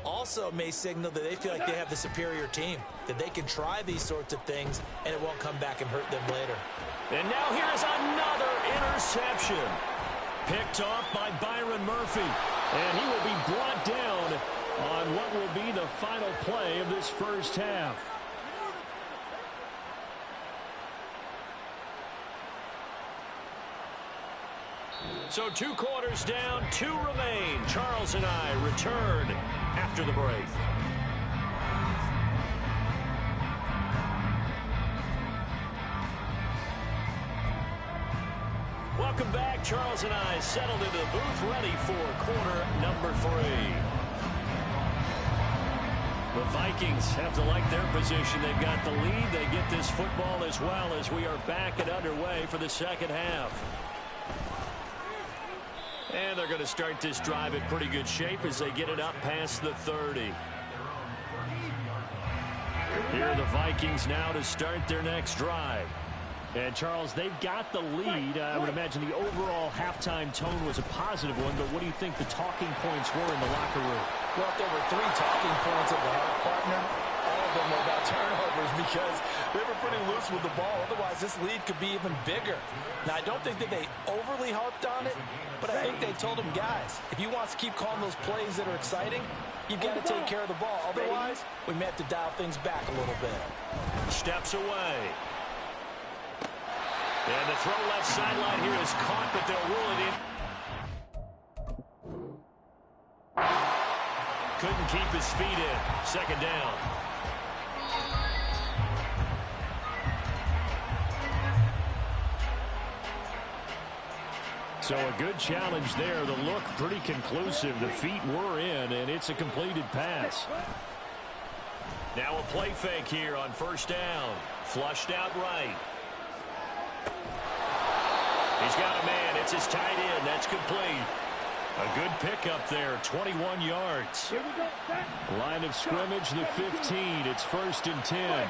Also may signal that they feel like they have the superior team, that they can try these sorts of things and it won't come back and hurt them later. And now here's another interception. Picked off by Byron Murphy. And he will be brought down on what will be the final play of this first half. So 2 quarters down, 2 remain. Charles and I return after the break. Welcome back. Charles and I settled into the booth, ready for quarter number 3. The Vikings have to like their position. They've got the lead. They get this football as well as we are back and underway for the second half. And they're going to start this drive in pretty good shape as they get it up past the 30. Here are the Vikings now to start their next drive. And, Charles, they've got the lead. I would imagine the overall halftime tone was a positive one, but what do you think the talking points were in the locker room? Well, if there were 3 talking points at the half, partner, all of them were about turnovers because they were pretty loose with the ball. Otherwise, this lead could be even bigger. Now, I don't think that they overly harped on it, but I think they told them, guys, if you want to keep calling those plays that are exciting, you've got to take care of the ball. Otherwise, we may have to dial things back a little bit. Steps away. And the throw left sideline here is caught, but they'll rule it in. Couldn't keep his feet in. Second down. So a good challenge there. The look pretty conclusive. The feet were in, and it's a completed pass. Now a play fake here on first down. Flushed out right. He's got a man. It's his tight end. That's complete. A good pickup there. 21 yards. Line of scrimmage, the 15. It's 1st and 10.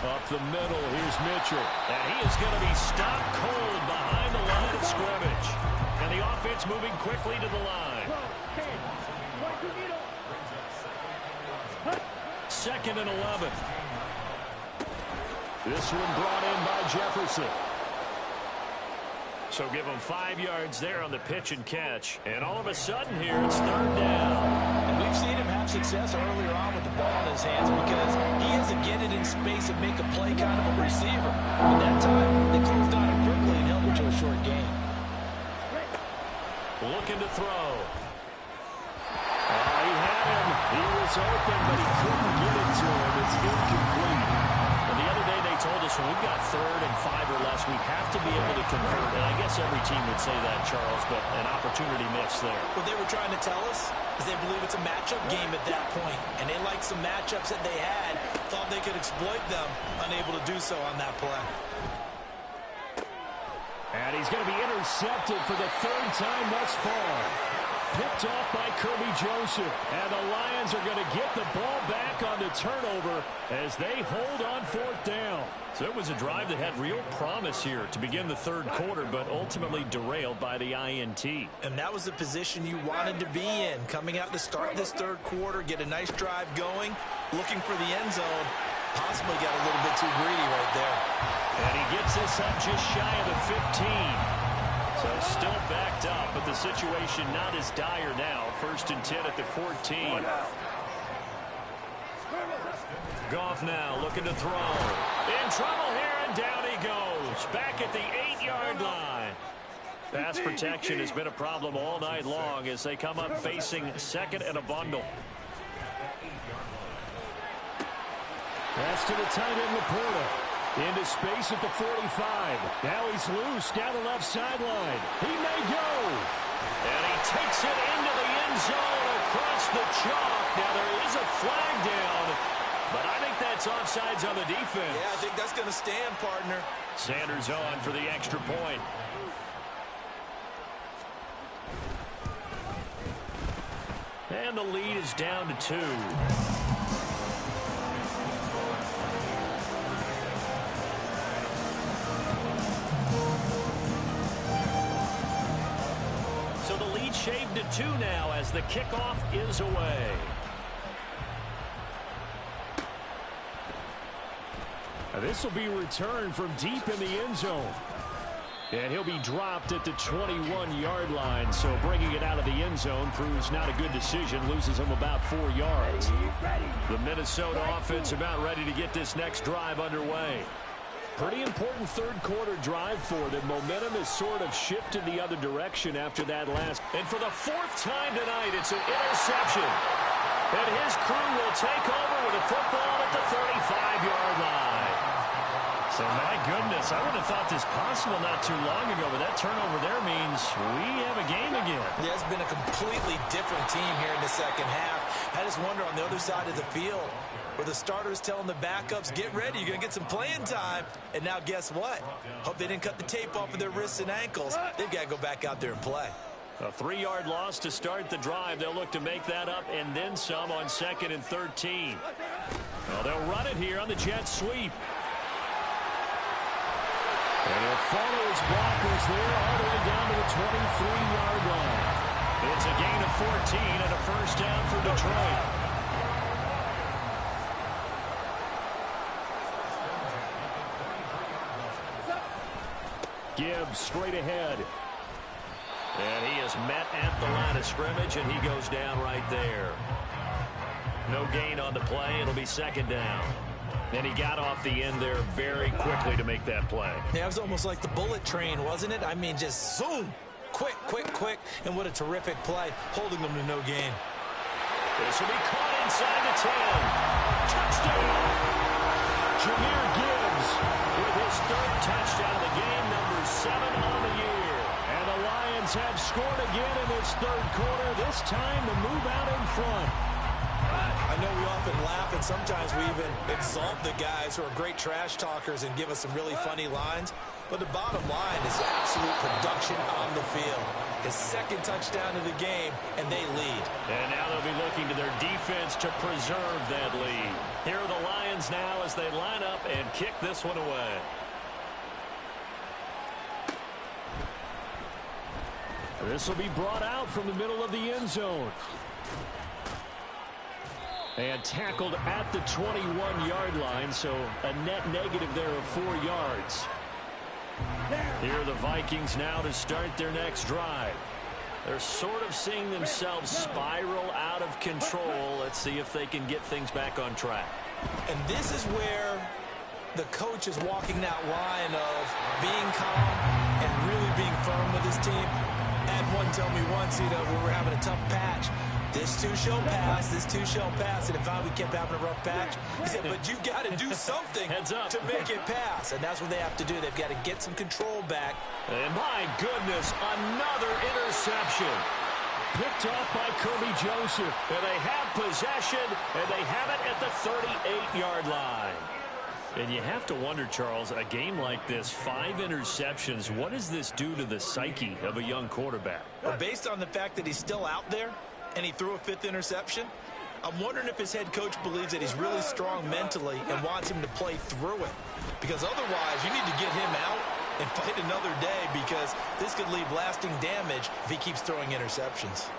Up the middle, here's Mitchell. And he is going to be stopped cold behind the line of scrimmage. And the offense moving quickly to the line. 2nd and 11. This one brought in by Jefferson. So give him 5 yards there on the pitch and catch. And all of a sudden here, it's 3rd down. And we've seen him have success earlier on with the ball in his hands because he has to get it in space and make a play kind of a receiver. At that time, they closed on him quickly and held him to a short gain. Looking to throw. He had him. He was open, but he couldn't get it to him. It's incomplete. And the other day they told us when we've got 3rd and 5 or less, we have to be able to convert. And I guess every team would say that, Charles, but an opportunity missed there. What they were trying to tell us is they believe it's a matchup game at that point. And they liked some matchups that they had, thought they could exploit them, unable to do so on that play. And he's going to be intercepted for the 3rd time thus far. picked off by Kirby Joseph. And the Lions are going to get the ball back on the turnover as they hold on fourth down. So it was a drive that had real promise here to begin the third quarter, but ultimately derailed by the INT. And that was the position you wanted to be in. Coming out to start this third quarter, get a nice drive going, looking for the end zone. Possibly got a little bit too greedy right there. And he gets this up just shy of the 15. So still backed up, but the situation not as dire now. 1st and 10 at the 14. Goff now looking to throw. In trouble here, and down he goes. Back at the 8-yard line. Pass protection has been a problem all night long as they come up facing second and a bundle. Pass to the tight end, Laporta. Into space at the 45. Now he's loose down the left sideline. He may go. And he takes it into the end zone across the chalk. Now there is a flag down, but I think that's offsides on the defense. Yeah, I think that's going to stand, partner. Sanders on for the extra point. And the lead is down to 2. So the lead shaved to 2 now as the kickoff is away. This will be returned from deep in the end zone. And he'll be dropped at the 21-yard line. So bringing it out of the end zone proves not a good decision. Loses him about 4 yards. The Minnesota offense about ready to get this next drive underway. Pretty important third quarter drive for them. Momentum has sort of shifted the other direction after that last. And for the 4th time tonight, it's an interception. And his crew will take over with a football at the 35-yard line. So, my goodness, I would have thought this possible not too long ago, but that turnover there means we have a game again. Yeah, it's been a completely different team here in the second half. I just wonder on the other side of the field where the starters telling the backups, get ready, you're going to get some playing time. And now guess what? Hope they didn't cut the tape off of their wrists and ankles. They've got to go back out there and play. A 3-yard loss to start the drive. They'll look to make that up and then some on 2nd and 13. Well, they'll run it here on the jet sweep. And he'll follow his blockers there all the way down to the 23-yard line. It's a gain of 14 and a first down for Detroit. Gibbs straight ahead. And he is met at the line of scrimmage, and he goes down right there. No gain on the play. It'll be 2nd down. And he got off the end there very quickly to make that play. Yeah, it was almost like the bullet train, wasn't it? I mean, just zoom. Quick, quick, quick. And what a terrific play, holding them to no gain. This will be caught inside the 10. Touchdown! Jahmyr Gibbs with his 3rd touchdown of the game, number 7 on the year. And the Lions have scored again in this third quarter. This time to move out in front. I know we often laugh, and sometimes we even exalt the guys who are great trash talkers and give us some really funny lines. But the bottom line is absolute production on the field. His 2nd touchdown of the game, and they lead. And now they'll be looking to their defense to preserve that lead. Here are the Lions now as they line up and kick this one away. This will be brought out from the middle of the end zone. And tackled at the 21-yard line, so a net negative there of 4 yards. Here are the Vikings now to start their next drive. They're sort of seeing themselves spiral out of control. Let's see if they can get things back on track. And this is where the coach is walking that line of being calm and really being firm with his team. I had one tell me once, we were having a tough patch. This too shall pass, this too shall pass. And if we kept having a rough patch, he said, but you got to do something to make it pass. And that's what they have to do. They've got to get some control back. And my goodness, another interception. Picked off by Kirby Joseph. And they have possession, and they have it at the 38-yard line. And you have to wonder, Charles, a game like this, 5 interceptions, what does this do to the psyche of a young quarterback? Well, based on the fact that he's still out there and he threw a 5th interception, I'm wondering if his head coach believes that he's really strong mentally and wants him to play through it. Because otherwise, you need to get him out and fight another day, because this could leave lasting damage if he keeps throwing interceptions.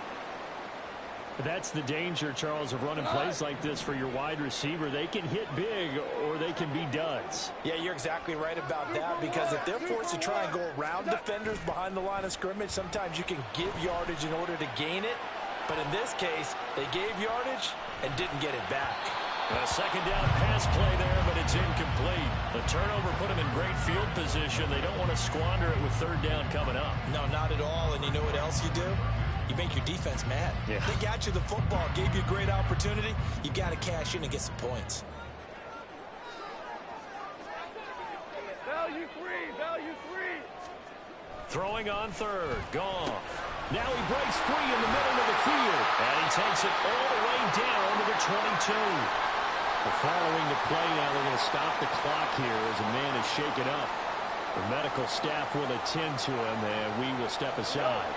That's the danger, Charles, of running plays like this for your wide receiver. They can hit big or they can be duds. Yeah, you're exactly right about that, because if they're forced to try and go around defenders behind the line of scrimmage, sometimes you can give yardage in order to gain it. But in this case, they gave yardage and didn't get it back. A second down pass play there, but it's incomplete. The turnover put them in great field position. They don't want to squander it with 3rd down coming up. No, not at all. And you know what else you do? You make your defense mad. Yeah. They got you the football, gave you a great opportunity. You got to cash in and get some points. Value three. Throwing on 3rd. Goff. Now he breaks free in the middle of the field. And he takes it all the way down to the 22. Following the play now, they're going to stop the clock here as a man is shaken up. The medical staff will attend to him, and we will step aside.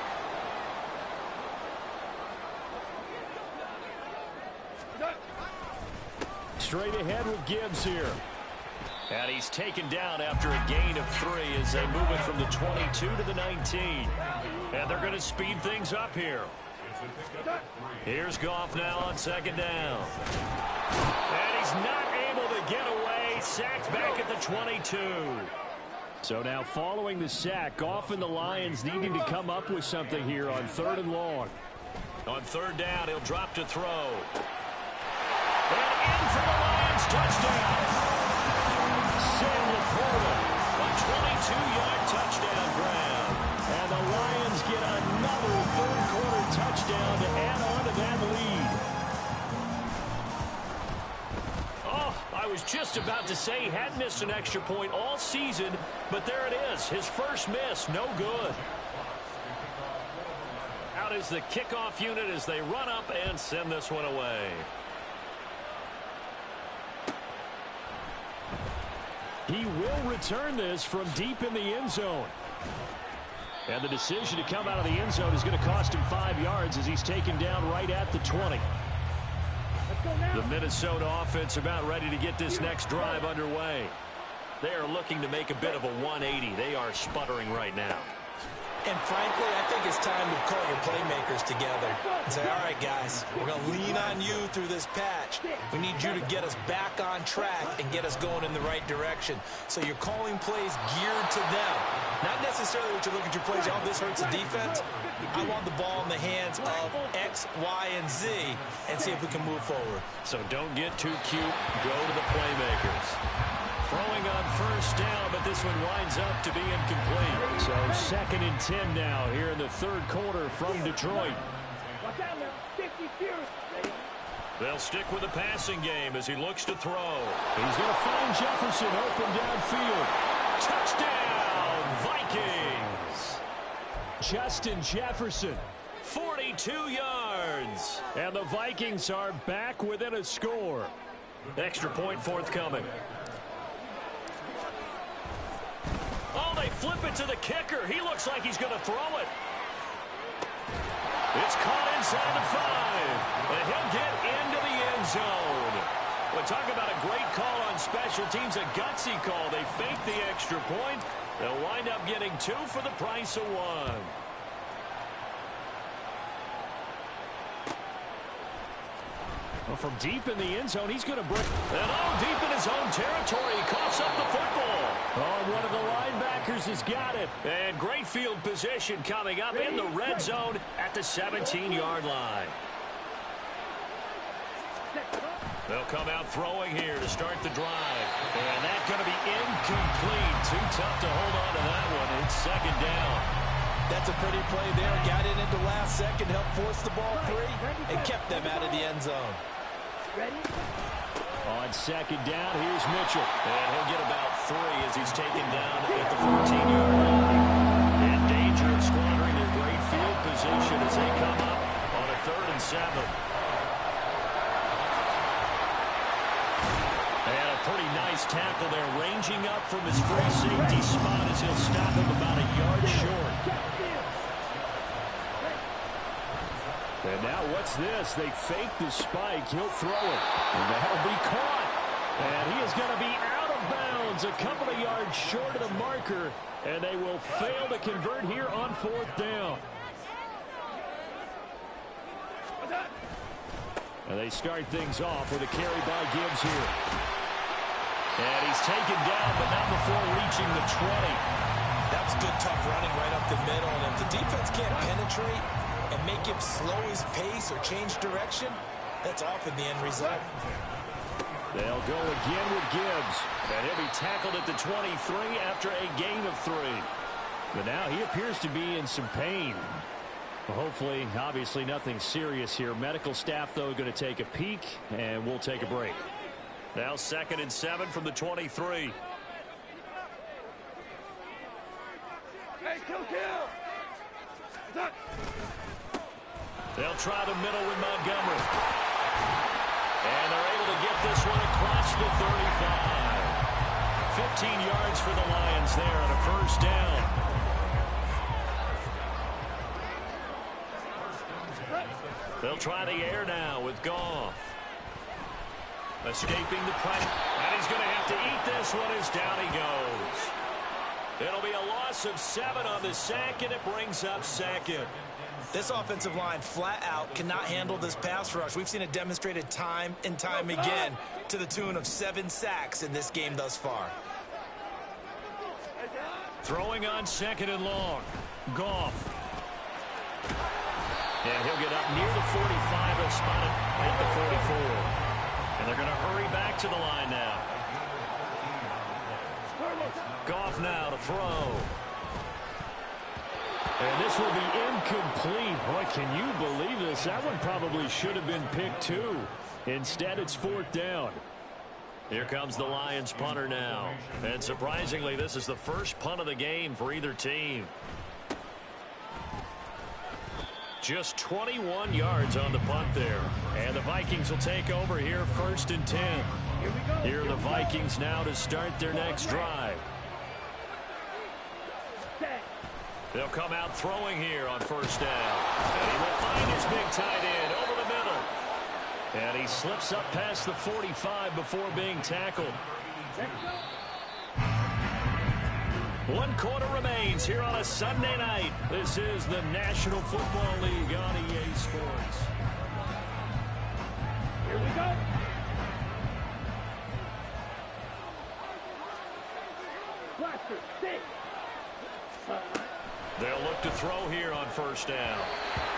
Straight ahead with Gibbs here. And he's taken down after a gain of 3 as they move it from the 22 to the 19. And they're going to speed things up here. Here's Goff now on 2nd down. And he's not able to get away. Sacked back at the 22. So now following the sack, Goff and the Lions needing to come up with something here on 3rd and long. On 3rd down, he'll drop to throw. And in for the Lions touchdown. Sam Laporta, a 22-yard touchdown grab. And the Lions get another 3rd quarter touchdown to add on to that lead. Oh, I was just about to say he hadn't missed an extra point all season, but there it is. His first miss, no good. Out is the kickoff unit as they run up and send this one away. He will return this from deep in the end zone. And the decision to come out of the end zone is going to cost him 5 yards as he's taken down right at the 20. The Minnesota offense about ready to get this next drive underway. They are looking to make a bit of a 180. They are sputtering right now. And frankly, I think it's time to call your playmakers together and say, all right, guys, we're going to lean on you through this patch. We need you to get us back on track and get us going in the right direction. So you're calling plays geared to them. Not necessarily what you look at your plays, oh, this hurts the defense. I want the ball in the hands of X, Y, and Z and see if we can move forward. So don't get too cute. Go to the playmakers. Throwing on 1st down, but this one winds up to be incomplete. So 2nd and 10 now here in the 3rd quarter from Detroit. They'll stick with the passing game as he looks to throw. He's going to find Jefferson open downfield. Touchdown, Vikings! Justin Jefferson. 42 yards. And the Vikings are back within a score. Extra point forthcoming. Oh, they flip it to the kicker. He looks like he's going to throw it. It's caught inside the 5. And he'll get into the end zone. Well, talk about a great call on special teams, a gutsy call. They fake the extra point. They'll wind up getting 2 for the price of 1. Well, from deep in the end zone, he's going to break. And deep in his own territory, he coughs up the football. Oh, one of the linebackers has got it. And great field position coming up in the red zone at the 17-yard line. They'll come out throwing here to start the drive. And that's going to be incomplete. Too tough to hold on to that one. It's 2nd down. That's a pretty play there. Got it into last second, helped force the ball free, and kept them out of the end zone. On 2nd down, here's Mitchell. And he'll get about 3 as he's taken down at the 14-yard line. In danger of squandering their great field position as they come up on a 3rd and 7. And a pretty nice nice tackle there, ranging up from his free safety spot as he'll stop him about a yard short. And now what's this? They fake the spike. He'll throw it. And that'll be caught. And he is going to be out of bounds a couple of yards short of the marker. And they will fail to convert here on 4th down. And they start things off with a carry by Gibbs here. And he's taken down, but not before reaching the 20. That was good, tough running right up the middle. And if the defense can't penetrate and make him slow his pace or change direction, that's often the end result. They'll go again with Gibbs. And he'll be tackled at the 23 after a gain of 3. But now he appears to be in some pain. Well, hopefully, obviously nothing serious here. Medical staff, though, going to take a peek, and we'll take a break. Now 2nd and 7 from the 23. Hey, kill. They'll try the middle with Montgomery. And they're able to get this one across the 35. 15 yards for the Lions there on a 1st down. They'll try the air now with Goff. Escaping the pressure. And he's going to have to eat this one as down he goes. It'll be a loss of 7 on the sack, and it brings up 2nd. This offensive line flat out cannot handle this pass rush. We've seen it demonstrated time and time again to the tune of 7 sacks in this game thus far. Throwing on 2nd and long. Goff. And he'll get up near the 45. He'll spot it at the 44. And they're going to hurry back to the line now. Goff now to throw. And this will be incomplete. Boy, can you believe this? That one probably should have been picked too. Instead, it's 4th down. Here comes the Lions punter now. And surprisingly, this is the first punt of the game for either team. Just 21 yards on the punt there. And the Vikings will take over here 1st and 10. Here are the Vikings now to start their next drive. They'll come out throwing here on 1st down. And he will find his big tight end over the middle. And he slips up past the 45 before being tackled. 1 quarter remains here on a Sunday night. This is the National Football League on EA Sports. Here we go. Blaster, stick. They'll look to throw here on 1st down.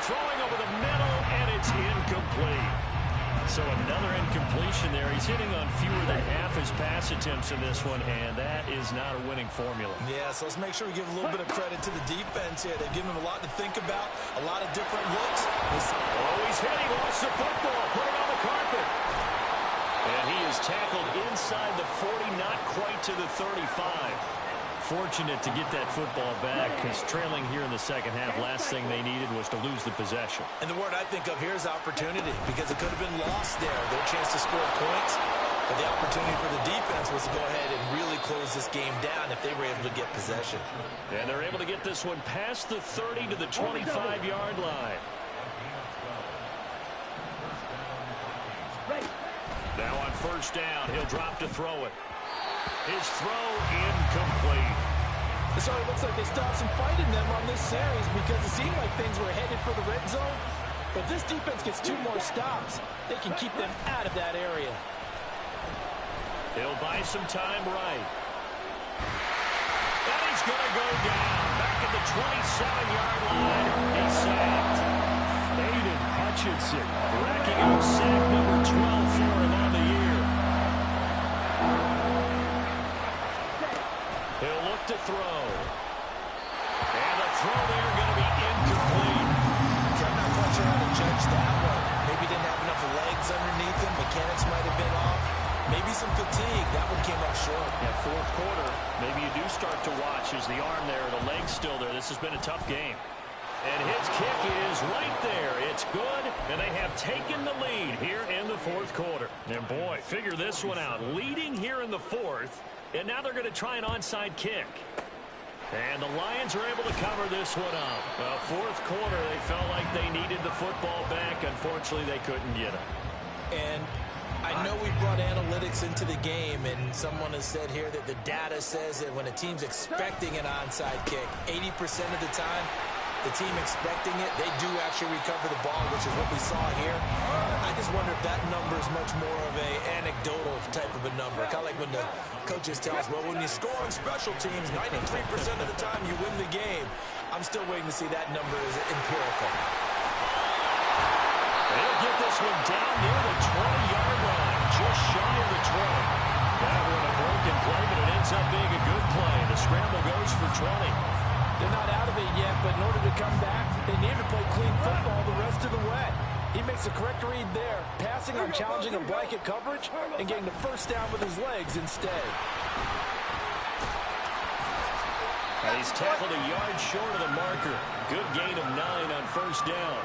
Throwing over the middle, and it's incomplete. So another incompletion there. He's hitting on fewer than half his pass attempts in this one, and that is not a winning formula. Yeah, so let's make sure we give a little bit of credit to the defense here. They've given him a lot to think about, a lot of different looks. Oh, he's hit. He lost the football. Put it on the carpet. And he is tackled inside the 40, not quite to the 35. Fortunate to get that football back, because trailing here in the 2nd half, last thing they needed was to lose the possession. And the word I think of here is opportunity, because it could have been lost there. Their chance to score points, but the opportunity for the defense was to go ahead and really close this game down if they were able to get possession. And they're able to get this one past the 30 to the 25-yard line. Now on 1st down, he'll drop to throw it. His throw incomplete. So it looks like they stopped some fight in them on this series, because it seemed like things were headed for the red zone. But this defense gets 2 more stops. They can keep them out of that area. He'll buy some time right. And he's going to go down. Back at the 27-yard line. He's sacked. Aiden Hutchinson racking up sack number 12 for him on the year. He'll look to throw. And the throw there going to be incomplete. I'm not quite sure how to judge that one. Maybe didn't have enough legs underneath him. Mechanics might have been off. Maybe some fatigue. That one came up short. Yeah, 4th quarter, maybe you do start to watch. Is the arm there, the leg's still there. This has been a tough game. And his kick is right there. It's good, and they have taken the lead here in the fourth quarter. And, boy, figure this one out. Leading here in the fourth, and now they're going to try an onside kick. And the Lions are able to cover this one up. Well, fourth quarter, they felt like they needed the football back. Unfortunately, they couldn't get it. And I know we brought analytics into the game, and someone has said here that the data says that when a team's expecting an onside kick, 80% of the time, the team expecting it, they do actually recover the ball, which is what we saw here. I just wonder if that number is much more of a anecdotal type of a number. Kind of like when the coaches tell us, well, when you score on special teams, 93% of the time you win the game. I'm still waiting to see that number is empirical. They'll get this one down near the 20-yard line, just shy of the 20. That one a broken play, but it ends up being a good play. The scramble goes for 20. They're not out of it yet, but in order to come back, they need to play clean football the rest of the way. He makes the correct read there, passing on challenging a blanket coverage and getting the first down with his legs instead. And he's tackled a yard short of the marker. Good gain of 9 on first down.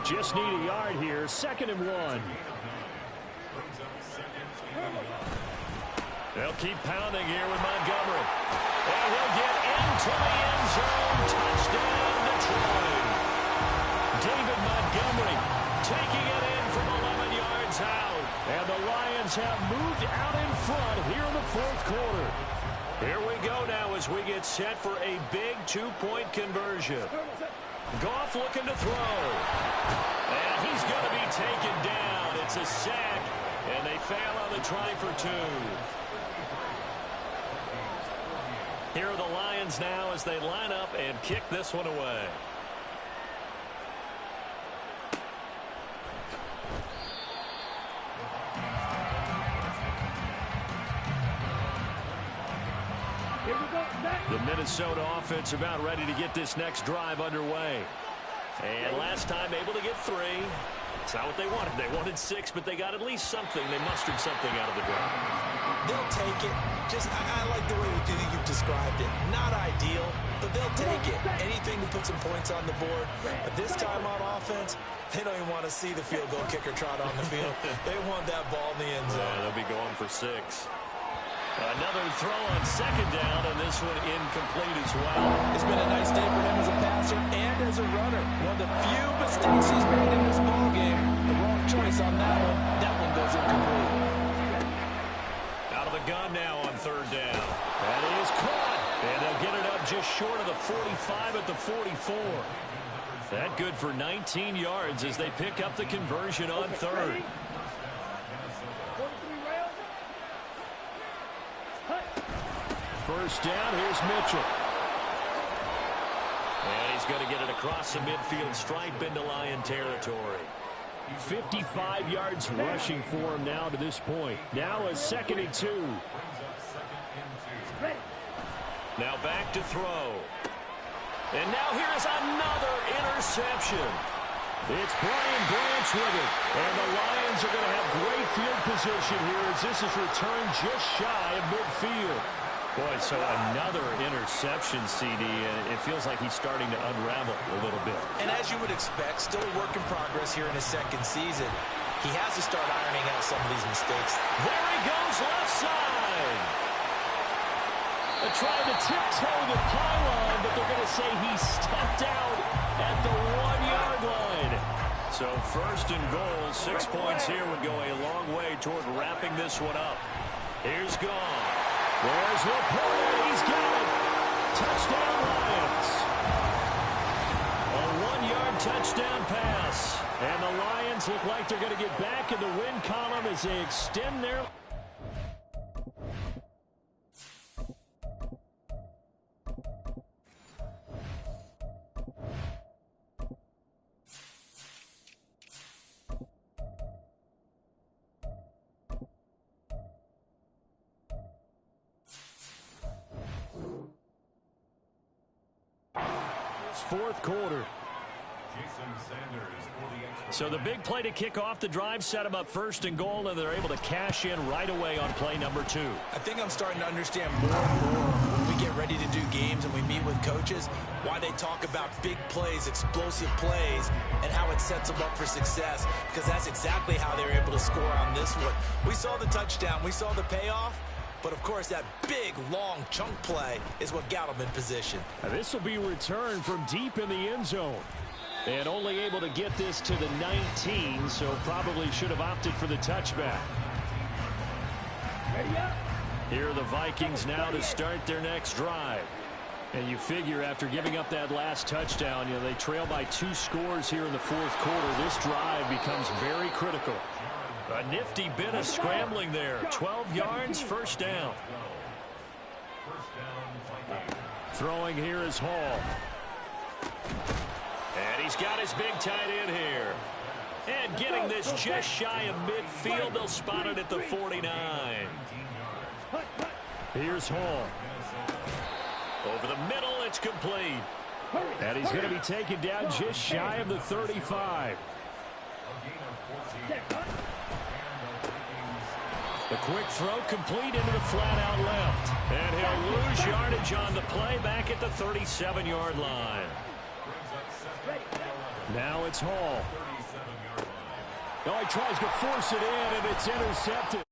Just need a yard here. 2nd and 1. They'll keep pounding here with Montgomery. And he'll get into the end zone. Touchdown, Detroit. David Montgomery taking it in from 11 yards out. And the Lions have moved out in front here in the fourth quarter. Here we go now as we get set for a big 2-point conversion. Goff looking to throw. And he's going to be taken down. It's a sack, and they fail on the try for 2. Here are the Lions now as they line up and kick this one away. The Minnesota offense about ready to get this next drive underway. And last time able to get 3. It's not what they wanted. They wanted 6, but they got at least something. They mustered something out of the drive. They'll take it. I like the way you've described it. Not ideal, but they'll take it. Anything to put some points on the board. But this time on offense, they don't even want to see the field goal kicker trot on the field. They want that ball in the end zone. Yeah, they'll be going for 6. Another throw on 2nd down, and this one incomplete as well. It's been a nice day for him as a passer and as a runner. One of the few mistakes he's made in this ballgame. The wrong choice on that one. That one goes incomplete. Out of the gun now on 3rd down. That is caught. And they'll get it up just short of the 45 at the 44. That good for 19 yards as they pick up the conversion on 3rd. First down, here's Mitchell. And he's going to get it across the midfield stripe into Lion territory. 55 yards rushing for him now to this point. Now a 2nd and 2. Now back to throw. And now here's another interception. It's Brian Branch with it. And the Lions are going to have great field position here as this is returned just shy of midfield. Boy, so another interception, CD, and it feels like he's starting to unravel a little bit. And as you would expect, still a work in progress here in his 2nd season. He has to start ironing out some of these mistakes. There he goes, left side. They're trying to tiptoe the pylon, but they're going to say he stepped out at the 1-yard line. So 1st and goal, 6 points here would go a long way toward wrapping this one up. Here's Goff. There's Laporte. He's got it. Touchdown, Lions. A 1-yard touchdown pass. And the Lions look like they're going to get back in the win column as they extend their... Fourth quarter. So the big play to kick off the drive set them up 1st and goal, and they're able to cash in right away on play number 2. I think I'm starting to understand more and more when we get ready ready to do games and we meet with coaches, why they talk about big plays, explosive plays, and how it sets them up for success, because that's exactly how they were able to score on this one. We saw the touchdown. We saw the payoff. But, of course, that big, long chunk play is what got them in position. This will be returned from deep in the end zone. And only able to get this to the 19, so probably should have opted for the touchback. Here are the Vikings now to start their next drive. And you figure after giving up that last touchdown, they trail by 2 scores here in the fourth quarter. This drive becomes very critical. A nifty bit of scrambling there. 12 yards, first down. Throwing here is Hall. And he's got his big tight end here. And getting this just shy of midfield. They'll spot it at the 49. Here's Hall. Over the middle, it's complete. And he's going to be taken down just shy of the 35. The quick throw complete into the flat out left. And he'll lose yardage on the play back at the 37-yard line. Now it's Hall. Oh, he tries to force it in, and it's intercepted.